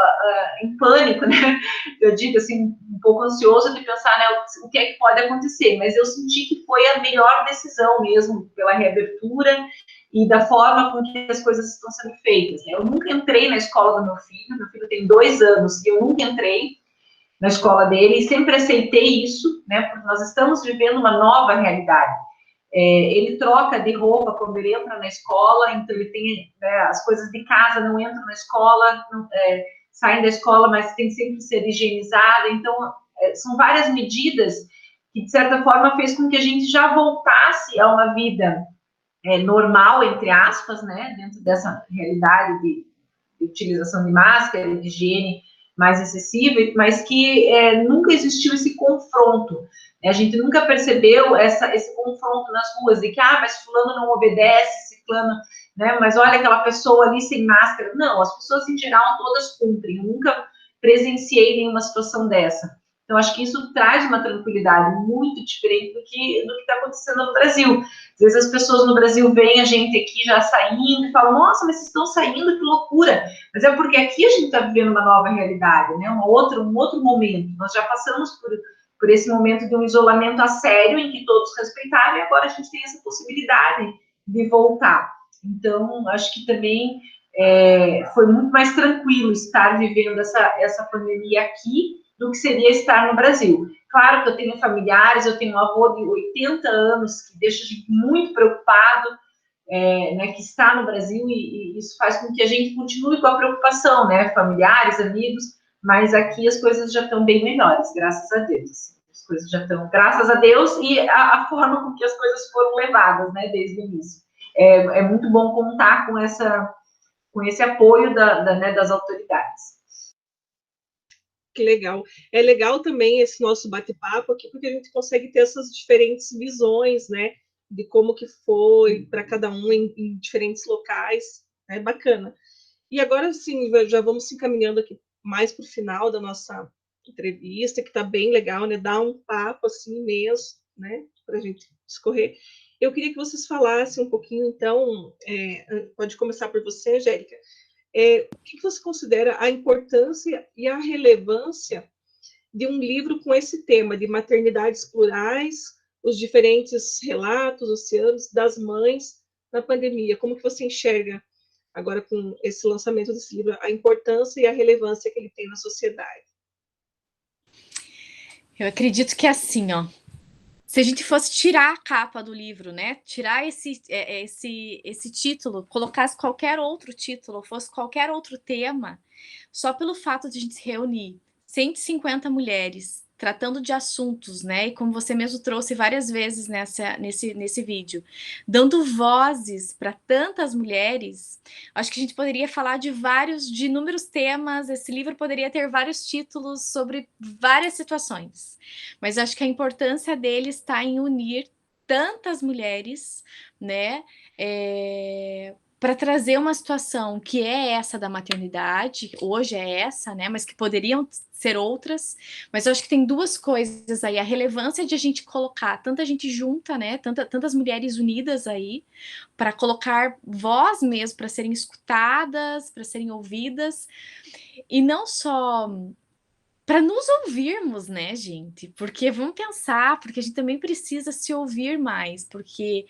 em pânico, né? Eu digo assim, um pouco ansioso de pensar, né, o que é que pode acontecer, mas eu senti que foi a melhor decisão mesmo, pela reabertura e da forma com que as coisas estão sendo feitas. Né? Eu nunca entrei na escola do meu filho tem 2 anos, e eu nunca entrei na escola dele, e sempre aceitei isso, né, porque nós estamos vivendo uma nova realidade. Ele troca de roupa quando ele entra na escola, então ele tem, né, as coisas de casa não entram na escola, saem da escola, mas tem sempre que ser higienizada. Então, são várias medidas que, de certa forma, fez com que a gente já voltasse a uma vida normal, entre aspas, né, dentro dessa realidade de utilização de máscara, de higiene mais excessiva, mas que nunca existiu esse confronto. A gente nunca percebeu esse confronto nas ruas, de que, mas fulano não obedece, ciclano, né, mas olha aquela pessoa ali sem máscara. Não, as pessoas, em geral, todas cumprem. Eu nunca presenciei nenhuma situação dessa. Então, acho que isso traz uma tranquilidade muito diferente do que está acontecendo no Brasil. Às vezes as pessoas no Brasil veem a gente aqui já saindo e falam, nossa, mas vocês estão saindo, que loucura. Mas é porque aqui a gente está vivendo uma nova realidade, né? Um outro momento. Nós já passamos por esse momento de um isolamento a sério, em que todos respeitaram, e agora a gente tem essa possibilidade de voltar. Então, acho que também foi muito mais tranquilo estar vivendo essa pandemia aqui do que seria estar no Brasil. Claro que eu tenho familiares, eu tenho um avô de 80 anos, que deixa a gente muito preocupado, né, que está no Brasil, e isso faz com que a gente continue com a preocupação, né, familiares, amigos, mas aqui as coisas já estão bem melhores, graças a Deus. As coisas já estão, graças a Deus, e a forma com que as coisas foram levadas, né, desde o início. É muito bom contar com esse apoio né, das autoridades. Que legal. É legal também esse nosso bate-papo aqui, porque a gente consegue ter essas diferentes visões, né, de como que foi para cada um em diferentes locais. É bacana. E agora, sim, já vamos se encaminhando aqui mais para o final da nossa entrevista, que está bem legal, né, dar um papo assim mesmo, né, para a gente discorrer. Eu queria que vocês falassem um pouquinho, então, pode começar por você, Angélica. O que você considera a importância e a relevância de um livro com esse tema de maternidades plurais, os diferentes relatos, oceanos das mães na pandemia? Como que você enxerga agora com esse lançamento desse livro, a importância e a relevância que ele tem na sociedade? Eu acredito que é assim, ó. Se a gente fosse tirar a capa do livro, né? Tirar esse título, colocasse qualquer outro título, fosse qualquer outro tema, só pelo fato de a gente se reunir 150 mulheres tratando de assuntos, né, e como você mesmo trouxe várias vezes nesse vídeo, dando vozes para tantas mulheres, acho que a gente poderia falar de inúmeros temas, esse livro poderia ter vários títulos sobre várias situações, mas acho que a importância dele está em unir tantas mulheres, né, para trazer uma situação que é essa da maternidade, hoje é essa, né, mas que poderiam ser outras, mas eu acho que tem duas coisas aí, a relevância de a gente colocar tanta gente junta, né, tantas mulheres unidas aí, para colocar voz mesmo, para serem escutadas, para serem ouvidas, e não só para nos ouvirmos, né, gente? Porque vamos pensar, porque a gente também precisa se ouvir mais, porque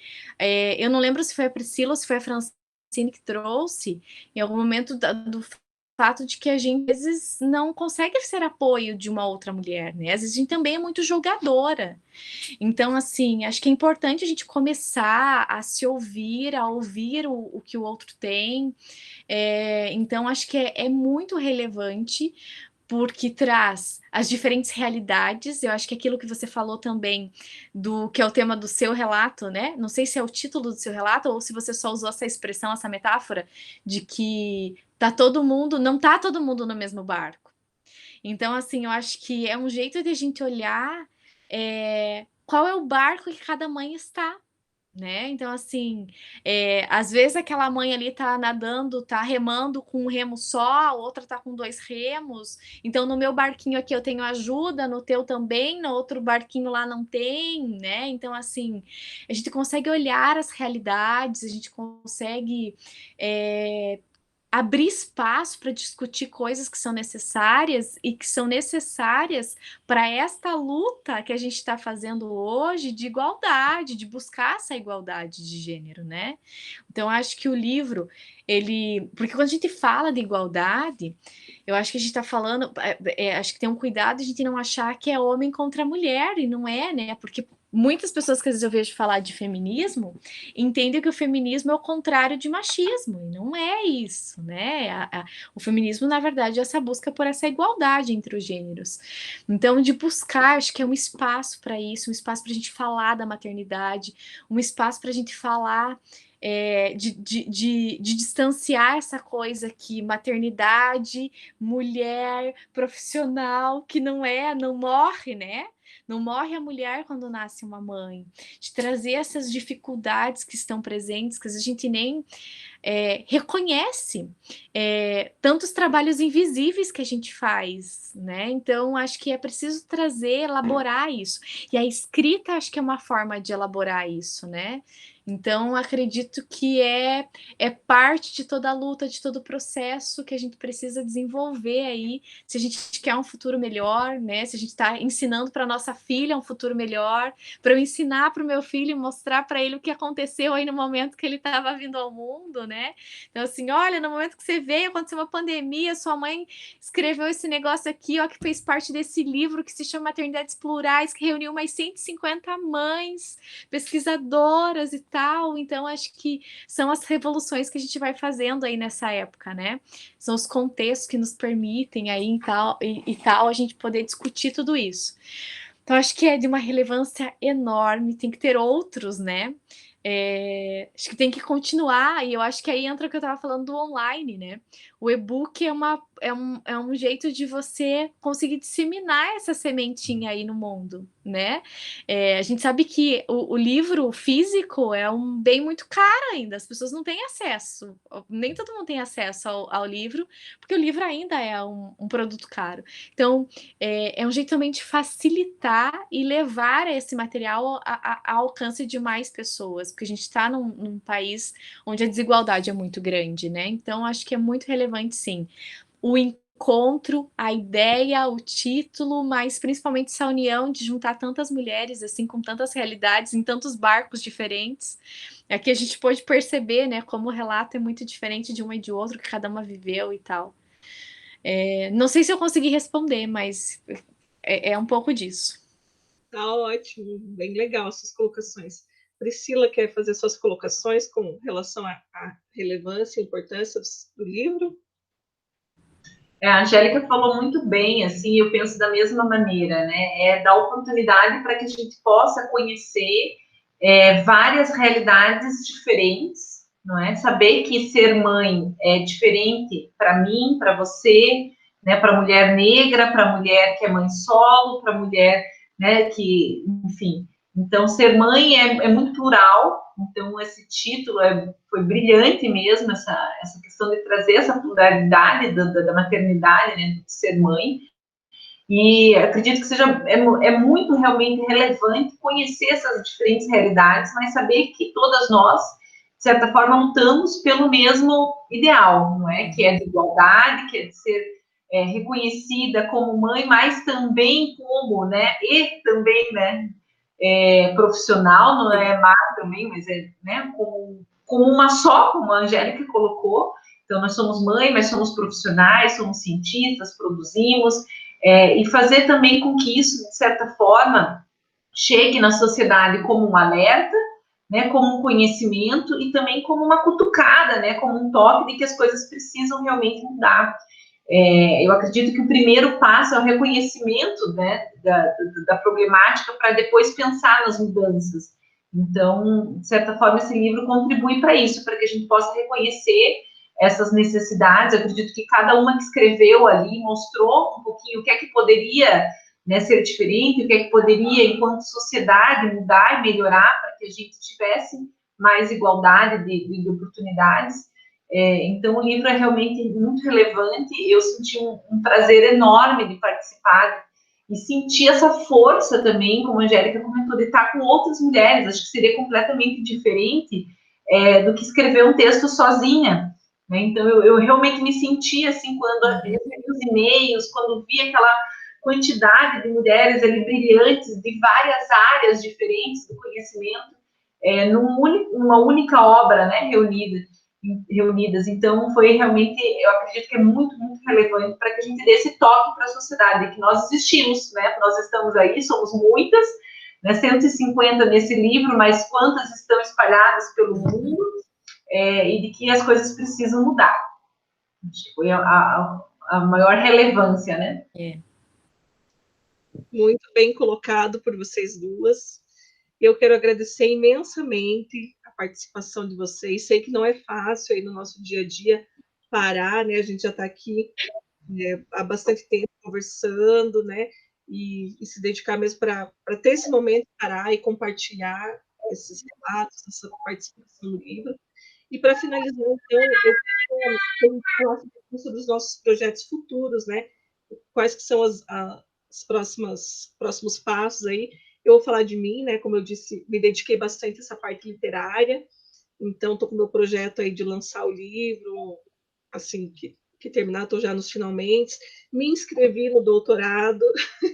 eu não lembro se foi a Priscila ou se foi a Francine que trouxe, em algum momento do fato de que a gente, às vezes, não consegue ser apoio de uma outra mulher, né? Às vezes a gente também é muito julgadora. Então, assim, acho que é importante a gente começar a se ouvir, a ouvir o que o outro tem. Então, acho que é muito relevante, porque traz as diferentes realidades. Eu acho que aquilo que você falou também, que é o tema do seu relato, né? Não sei se é o título do seu relato ou se você só usou essa expressão, essa metáfora, de que não tá todo mundo no mesmo barco. Então, assim, eu acho que é um jeito de a gente olhar qual é o barco que cada mãe está. Né? Então, assim, às vezes aquela mãe ali tá nadando, tá remando com um remo só, a outra tá com 2 remos. Então, no meu barquinho aqui eu tenho ajuda, no teu também, no outro barquinho lá não tem, né? Então, assim, a gente consegue olhar as realidades, a gente consegue abrir espaço para discutir coisas que são necessárias e que são necessárias para esta luta que a gente está fazendo hoje de igualdade, de buscar essa igualdade de gênero, né? Então, acho que o livro, porque quando a gente fala de igualdade, eu acho que a gente está falando, acho que tem um cuidado de a gente não achar que é homem contra mulher, e não é, né? Porque muitas pessoas que às vezes eu vejo falar de feminismo entendem que o feminismo é o contrário de machismo, e não é isso, né? O feminismo, na verdade, é essa busca por essa igualdade entre os gêneros. Então, de buscar, acho que é um espaço para isso, um espaço para a gente falar da maternidade, um espaço para a gente falar de distanciar essa coisa que maternidade, mulher, profissional, que não morre, né? Não morre a mulher quando nasce uma mãe. De trazer essas dificuldades que estão presentes, que a gente nem reconhece tantos trabalhos invisíveis que a gente faz, né? Então, acho que é preciso elaborar isso. E a escrita, acho que é uma forma de elaborar isso, né? Então, acredito que é parte de toda a luta, de todo o processo que a gente precisa desenvolver aí, se a gente quer um futuro melhor, né? Se a gente está ensinando para nossa filha um futuro melhor, para eu ensinar para o meu filho, mostrar para ele o que aconteceu aí no momento que ele estava vindo ao mundo, né? Então, assim, olha, no momento que você veio, aconteceu uma pandemia, sua mãe escreveu esse negócio aqui, ó, que fez parte desse livro que se chama Maternidades Plurais, que reuniu mais 150 mães, pesquisadoras e tal. Então, acho que são as revoluções que a gente vai fazendo aí nessa época, né? São os contextos que nos permitem aí e tal a gente poder discutir tudo isso. Então, acho que é de uma relevância enorme, tem que ter outros, né? Acho que tem que continuar, e eu acho que aí entra o que eu estava falando do online, né? O e-book é um jeito de você conseguir disseminar essa sementinha aí no mundo, né? A gente sabe que o livro físico é um bem muito caro ainda, as pessoas não têm acesso, nem todo mundo tem acesso ao livro, porque o livro ainda é um produto caro. Então, é um jeito também de facilitar e levar esse material ao alcance de mais pessoas, porque a gente está num país onde a desigualdade é muito grande, né? Então, acho que é muito relevante, sim, o encontro, a ideia, o título, mas principalmente essa união de juntar tantas mulheres, assim, com tantas realidades, em tantos barcos diferentes. Aqui a gente pôde perceber, né, como o relato é muito diferente de uma e de outro, que cada uma viveu e tal. Não sei se eu consegui responder, mas é um pouco disso. Tá ótimo, bem legal essas colocações. Priscila quer fazer suas colocações com relação à relevância e importância do livro? A Angélica falou muito bem, assim, eu penso da mesma maneira, né? É dar oportunidade para que a gente possa conhecer várias realidades diferentes, não é? Saber que ser mãe é diferente para mim, para você, né? Para a mulher negra, para a mulher que é mãe solo, para a mulher, né? Que, enfim. Então, ser mãe é muito plural. Então, esse título foi brilhante mesmo, essa questão de trazer essa pluralidade da maternidade, né? De ser mãe. E acredito que é muito realmente relevante conhecer essas diferentes realidades, mas saber que todas nós, de certa forma, lutamos pelo mesmo ideal, não é? Que é de igualdade, que é de ser reconhecida como mãe, mas também como, né? E também, né? Profissional, não é má também, mas né? Como uma só, como a Angélica colocou. Então, nós somos mãe, mas somos profissionais, somos cientistas, produzimos, e fazer também com que isso, de certa forma, chegue na sociedade como um alerta, né, como um conhecimento e também como uma cutucada, né, como um toque de que as coisas precisam realmente mudar. Eu acredito que o primeiro passo é o reconhecimento, né, da problemática para depois pensar nas mudanças. Então, de certa forma, esse livro contribui para isso, para que a gente possa reconhecer essas necessidades. Eu acredito que cada uma que escreveu ali mostrou um pouquinho o que é que poderia, né, ser diferente, o que é que poderia, enquanto sociedade, mudar e melhorar para que a gente tivesse mais igualdade de oportunidades. Então, o livro é realmente muito relevante. Eu senti um prazer enorme de participar e senti essa força também, como a Angélica comentou, de estar com outras mulheres. Acho que seria completamente diferente do que escrever um texto sozinha. Né? Então, eu realmente me senti assim, quando recebi os e-mails, quando vi aquela quantidade de mulheres ali brilhantes de várias áreas diferentes do conhecimento, numa única obra, né, reunidas. Então, foi realmente, eu acredito que é muito, muito relevante para que a gente dê esse toque para a sociedade, que nós existimos, né? Nós estamos aí, somos muitas, né? 150 nesse livro, mas quantas estão espalhadas pelo mundo, e de que as coisas precisam mudar. Foi a maior relevância, né? Muito bem colocado por vocês duas. Eu quero agradecer imensamente a participação de vocês. Sei que não é fácil aí no nosso dia a dia parar, né? A gente já está aqui há bastante tempo conversando, né? E se dedicar mesmo para ter esse momento de parar e compartilhar esses relatos, essa participação no livro. E para finalizar, então, eu quero falar sobre os nossos projetos futuros, né? Quais que são os próximos passos aí. Eu vou falar de mim, né? Como eu disse, me dediquei bastante a essa parte literária, então estou com o meu projeto aí de lançar o livro, assim que terminar, estou já nos finalmente. Me inscrevi no doutorado,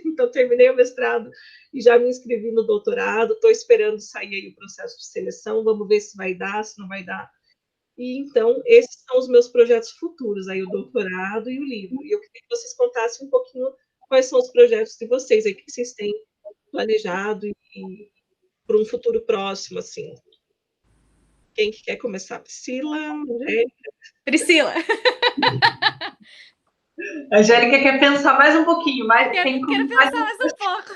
então terminei o mestrado e já me inscrevi no doutorado. Estou esperando sair aí o processo de seleção, vamos ver se vai dar, se não vai dar. E então, esses são os meus projetos futuros, aí o doutorado e o livro. E eu queria que vocês contassem um pouquinho quais são os projetos de vocês, aí, o que vocês têm planejado e para um futuro próximo, assim. Quem que quer começar? Priscila? Priscila. A Angélica quer pensar mais um pouquinho, mas quero pensar mais um pouco.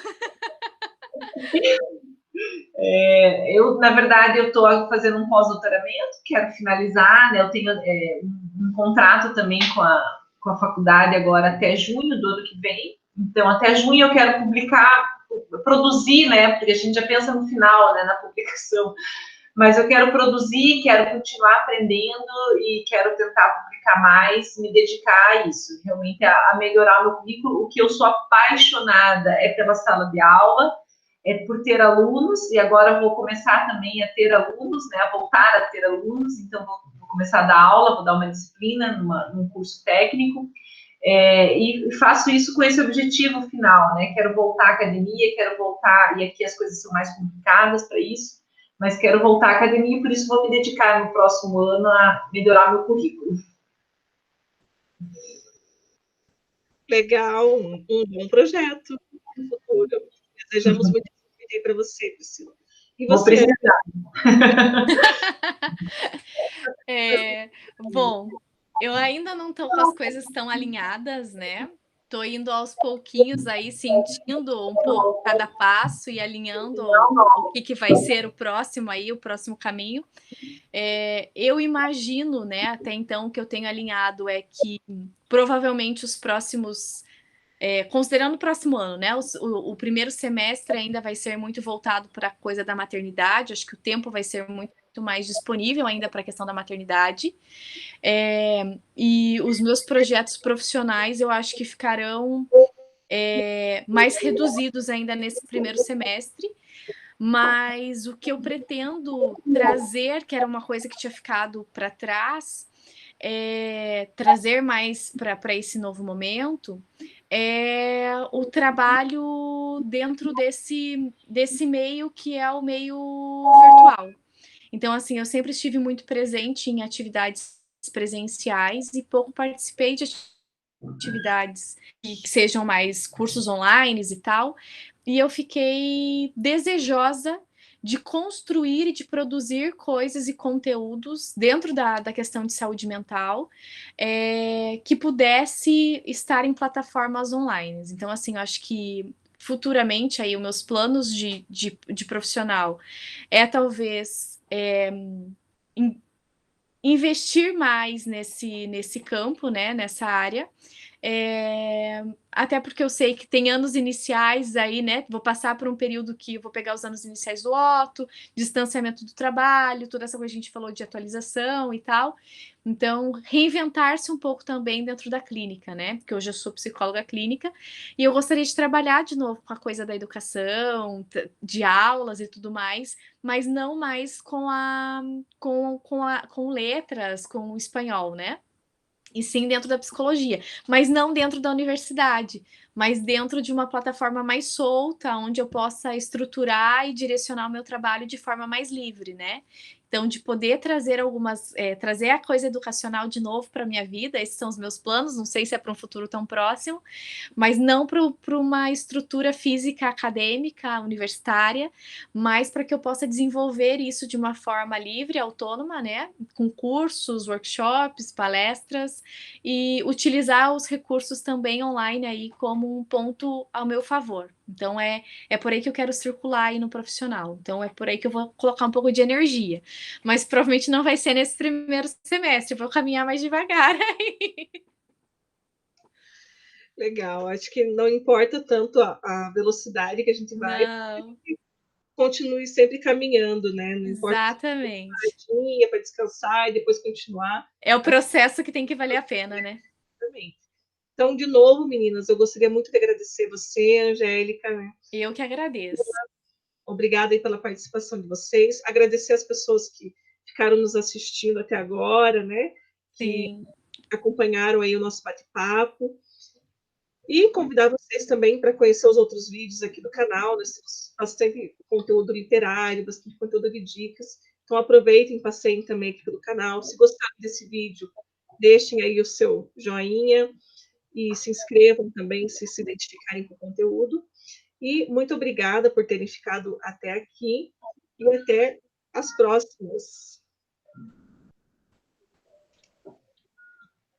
Eu, na verdade, eu estou fazendo um pós-doutoramento, quero finalizar, né? Eu tenho um contrato também com a faculdade agora até junho do ano que vem. Então, até junho eu quero publicar, produzir, né? Porque a gente já pensa no final, né? Na publicação. Mas eu quero produzir, quero continuar aprendendo e quero tentar publicar mais, me dedicar a isso, realmente a melhorar o meu currículo. O que eu sou apaixonada é pela sala de aula, é por ter alunos, e agora eu vou começar também a ter alunos, né, a voltar a ter alunos, então vou começar a dar aula, vou dar uma disciplina num curso técnico, e faço isso com esse objetivo final, né, quero voltar à academia, quero voltar, e aqui as coisas são mais complicadas para isso, mas quero voltar à academia, e por isso vou me dedicar no próximo ano a melhorar meu currículo. Legal, um bom projeto no futuro. Desejamos muito bem para você, Priscila. E Vou você? precisar. Bom, Eu ainda não estou com as coisas tão alinhadas, né? Estou indo aos pouquinhos aí, sentindo um pouco cada passo e alinhando o que vai ser o próximo aí, o próximo caminho. Eu imagino, né, até então, o que eu tenho alinhado é que provavelmente os próximos, considerando o próximo ano, né, o primeiro semestre ainda vai ser muito voltado para a coisa da maternidade, acho que o tempo vai ser muito mais disponível ainda para a questão da maternidade. E os meus projetos profissionais eu acho que ficarão mais reduzidos ainda nesse primeiro semestre, mas o que eu pretendo trazer, que era uma coisa que tinha ficado para trás, trazer mais para esse novo momento, é o trabalho dentro desse meio que é o meio virtual. Então, assim, eu sempre estive muito presente em atividades presenciais e pouco participei de atividades que sejam mais cursos online e tal. E eu fiquei desejosa de construir e de produzir coisas e conteúdos dentro da questão de saúde mental, que pudesse estar em plataformas online. Então, assim, eu acho que futuramente aí os meus planos de profissional talvez investir mais nesse campo, né, nessa área. Até porque eu sei que tem anos iniciais aí, né? Vou passar por um período que eu vou pegar os anos iniciais do Otto, distanciamento do trabalho, toda essa coisa que a gente falou de atualização e tal. Então, reinventar-se um pouco também dentro da clínica, né? Porque hoje eu sou psicóloga clínica e eu gostaria de trabalhar de novo com a coisa da educação, de aulas e tudo mais, mas não mais com letras, com o espanhol, né? E sim dentro da psicologia, mas não dentro da universidade, mas dentro de uma plataforma mais solta, onde eu possa estruturar e direcionar o meu trabalho de forma mais livre, né? Então, de poder trazer trazer a coisa educacional de novo para minha vida, esses são os meus planos, não sei se é para um futuro tão próximo, mas não para uma estrutura física acadêmica, universitária, mas para que eu possa desenvolver isso de uma forma livre, autônoma, né? Com cursos, workshops, palestras, e utilizar os recursos também online aí como um ponto ao meu favor. Então é por aí que eu quero circular aí no profissional. Então é por aí que eu vou colocar um pouco de energia. Mas provavelmente não vai ser nesse primeiro semestre, vou caminhar mais devagar aí. Legal, acho que não importa tanto a velocidade que a gente vai, Não. continue sempre caminhando, né? Não importa se Exatamente. para descansar e depois continuar. É o processo que tem que valer a pena, né? Também. Então, de novo, meninas, eu gostaria muito de agradecer você, Angélica, né? Eu que agradeço. Obrigada aí pela participação de vocês. Agradecer as pessoas que ficaram nos assistindo até agora, né? Que Sim. acompanharam aí o nosso bate-papo. E convidar vocês também para conhecer os outros vídeos aqui do canal. Nós temos bastante conteúdo literário, bastante conteúdo de dicas. Então, aproveitem, passeiem também aqui pelo canal. Se gostaram desse vídeo, deixem aí o seu joinha e se inscrevam também se identificarem com o conteúdo. E muito obrigada por terem ficado até aqui e até as próximas.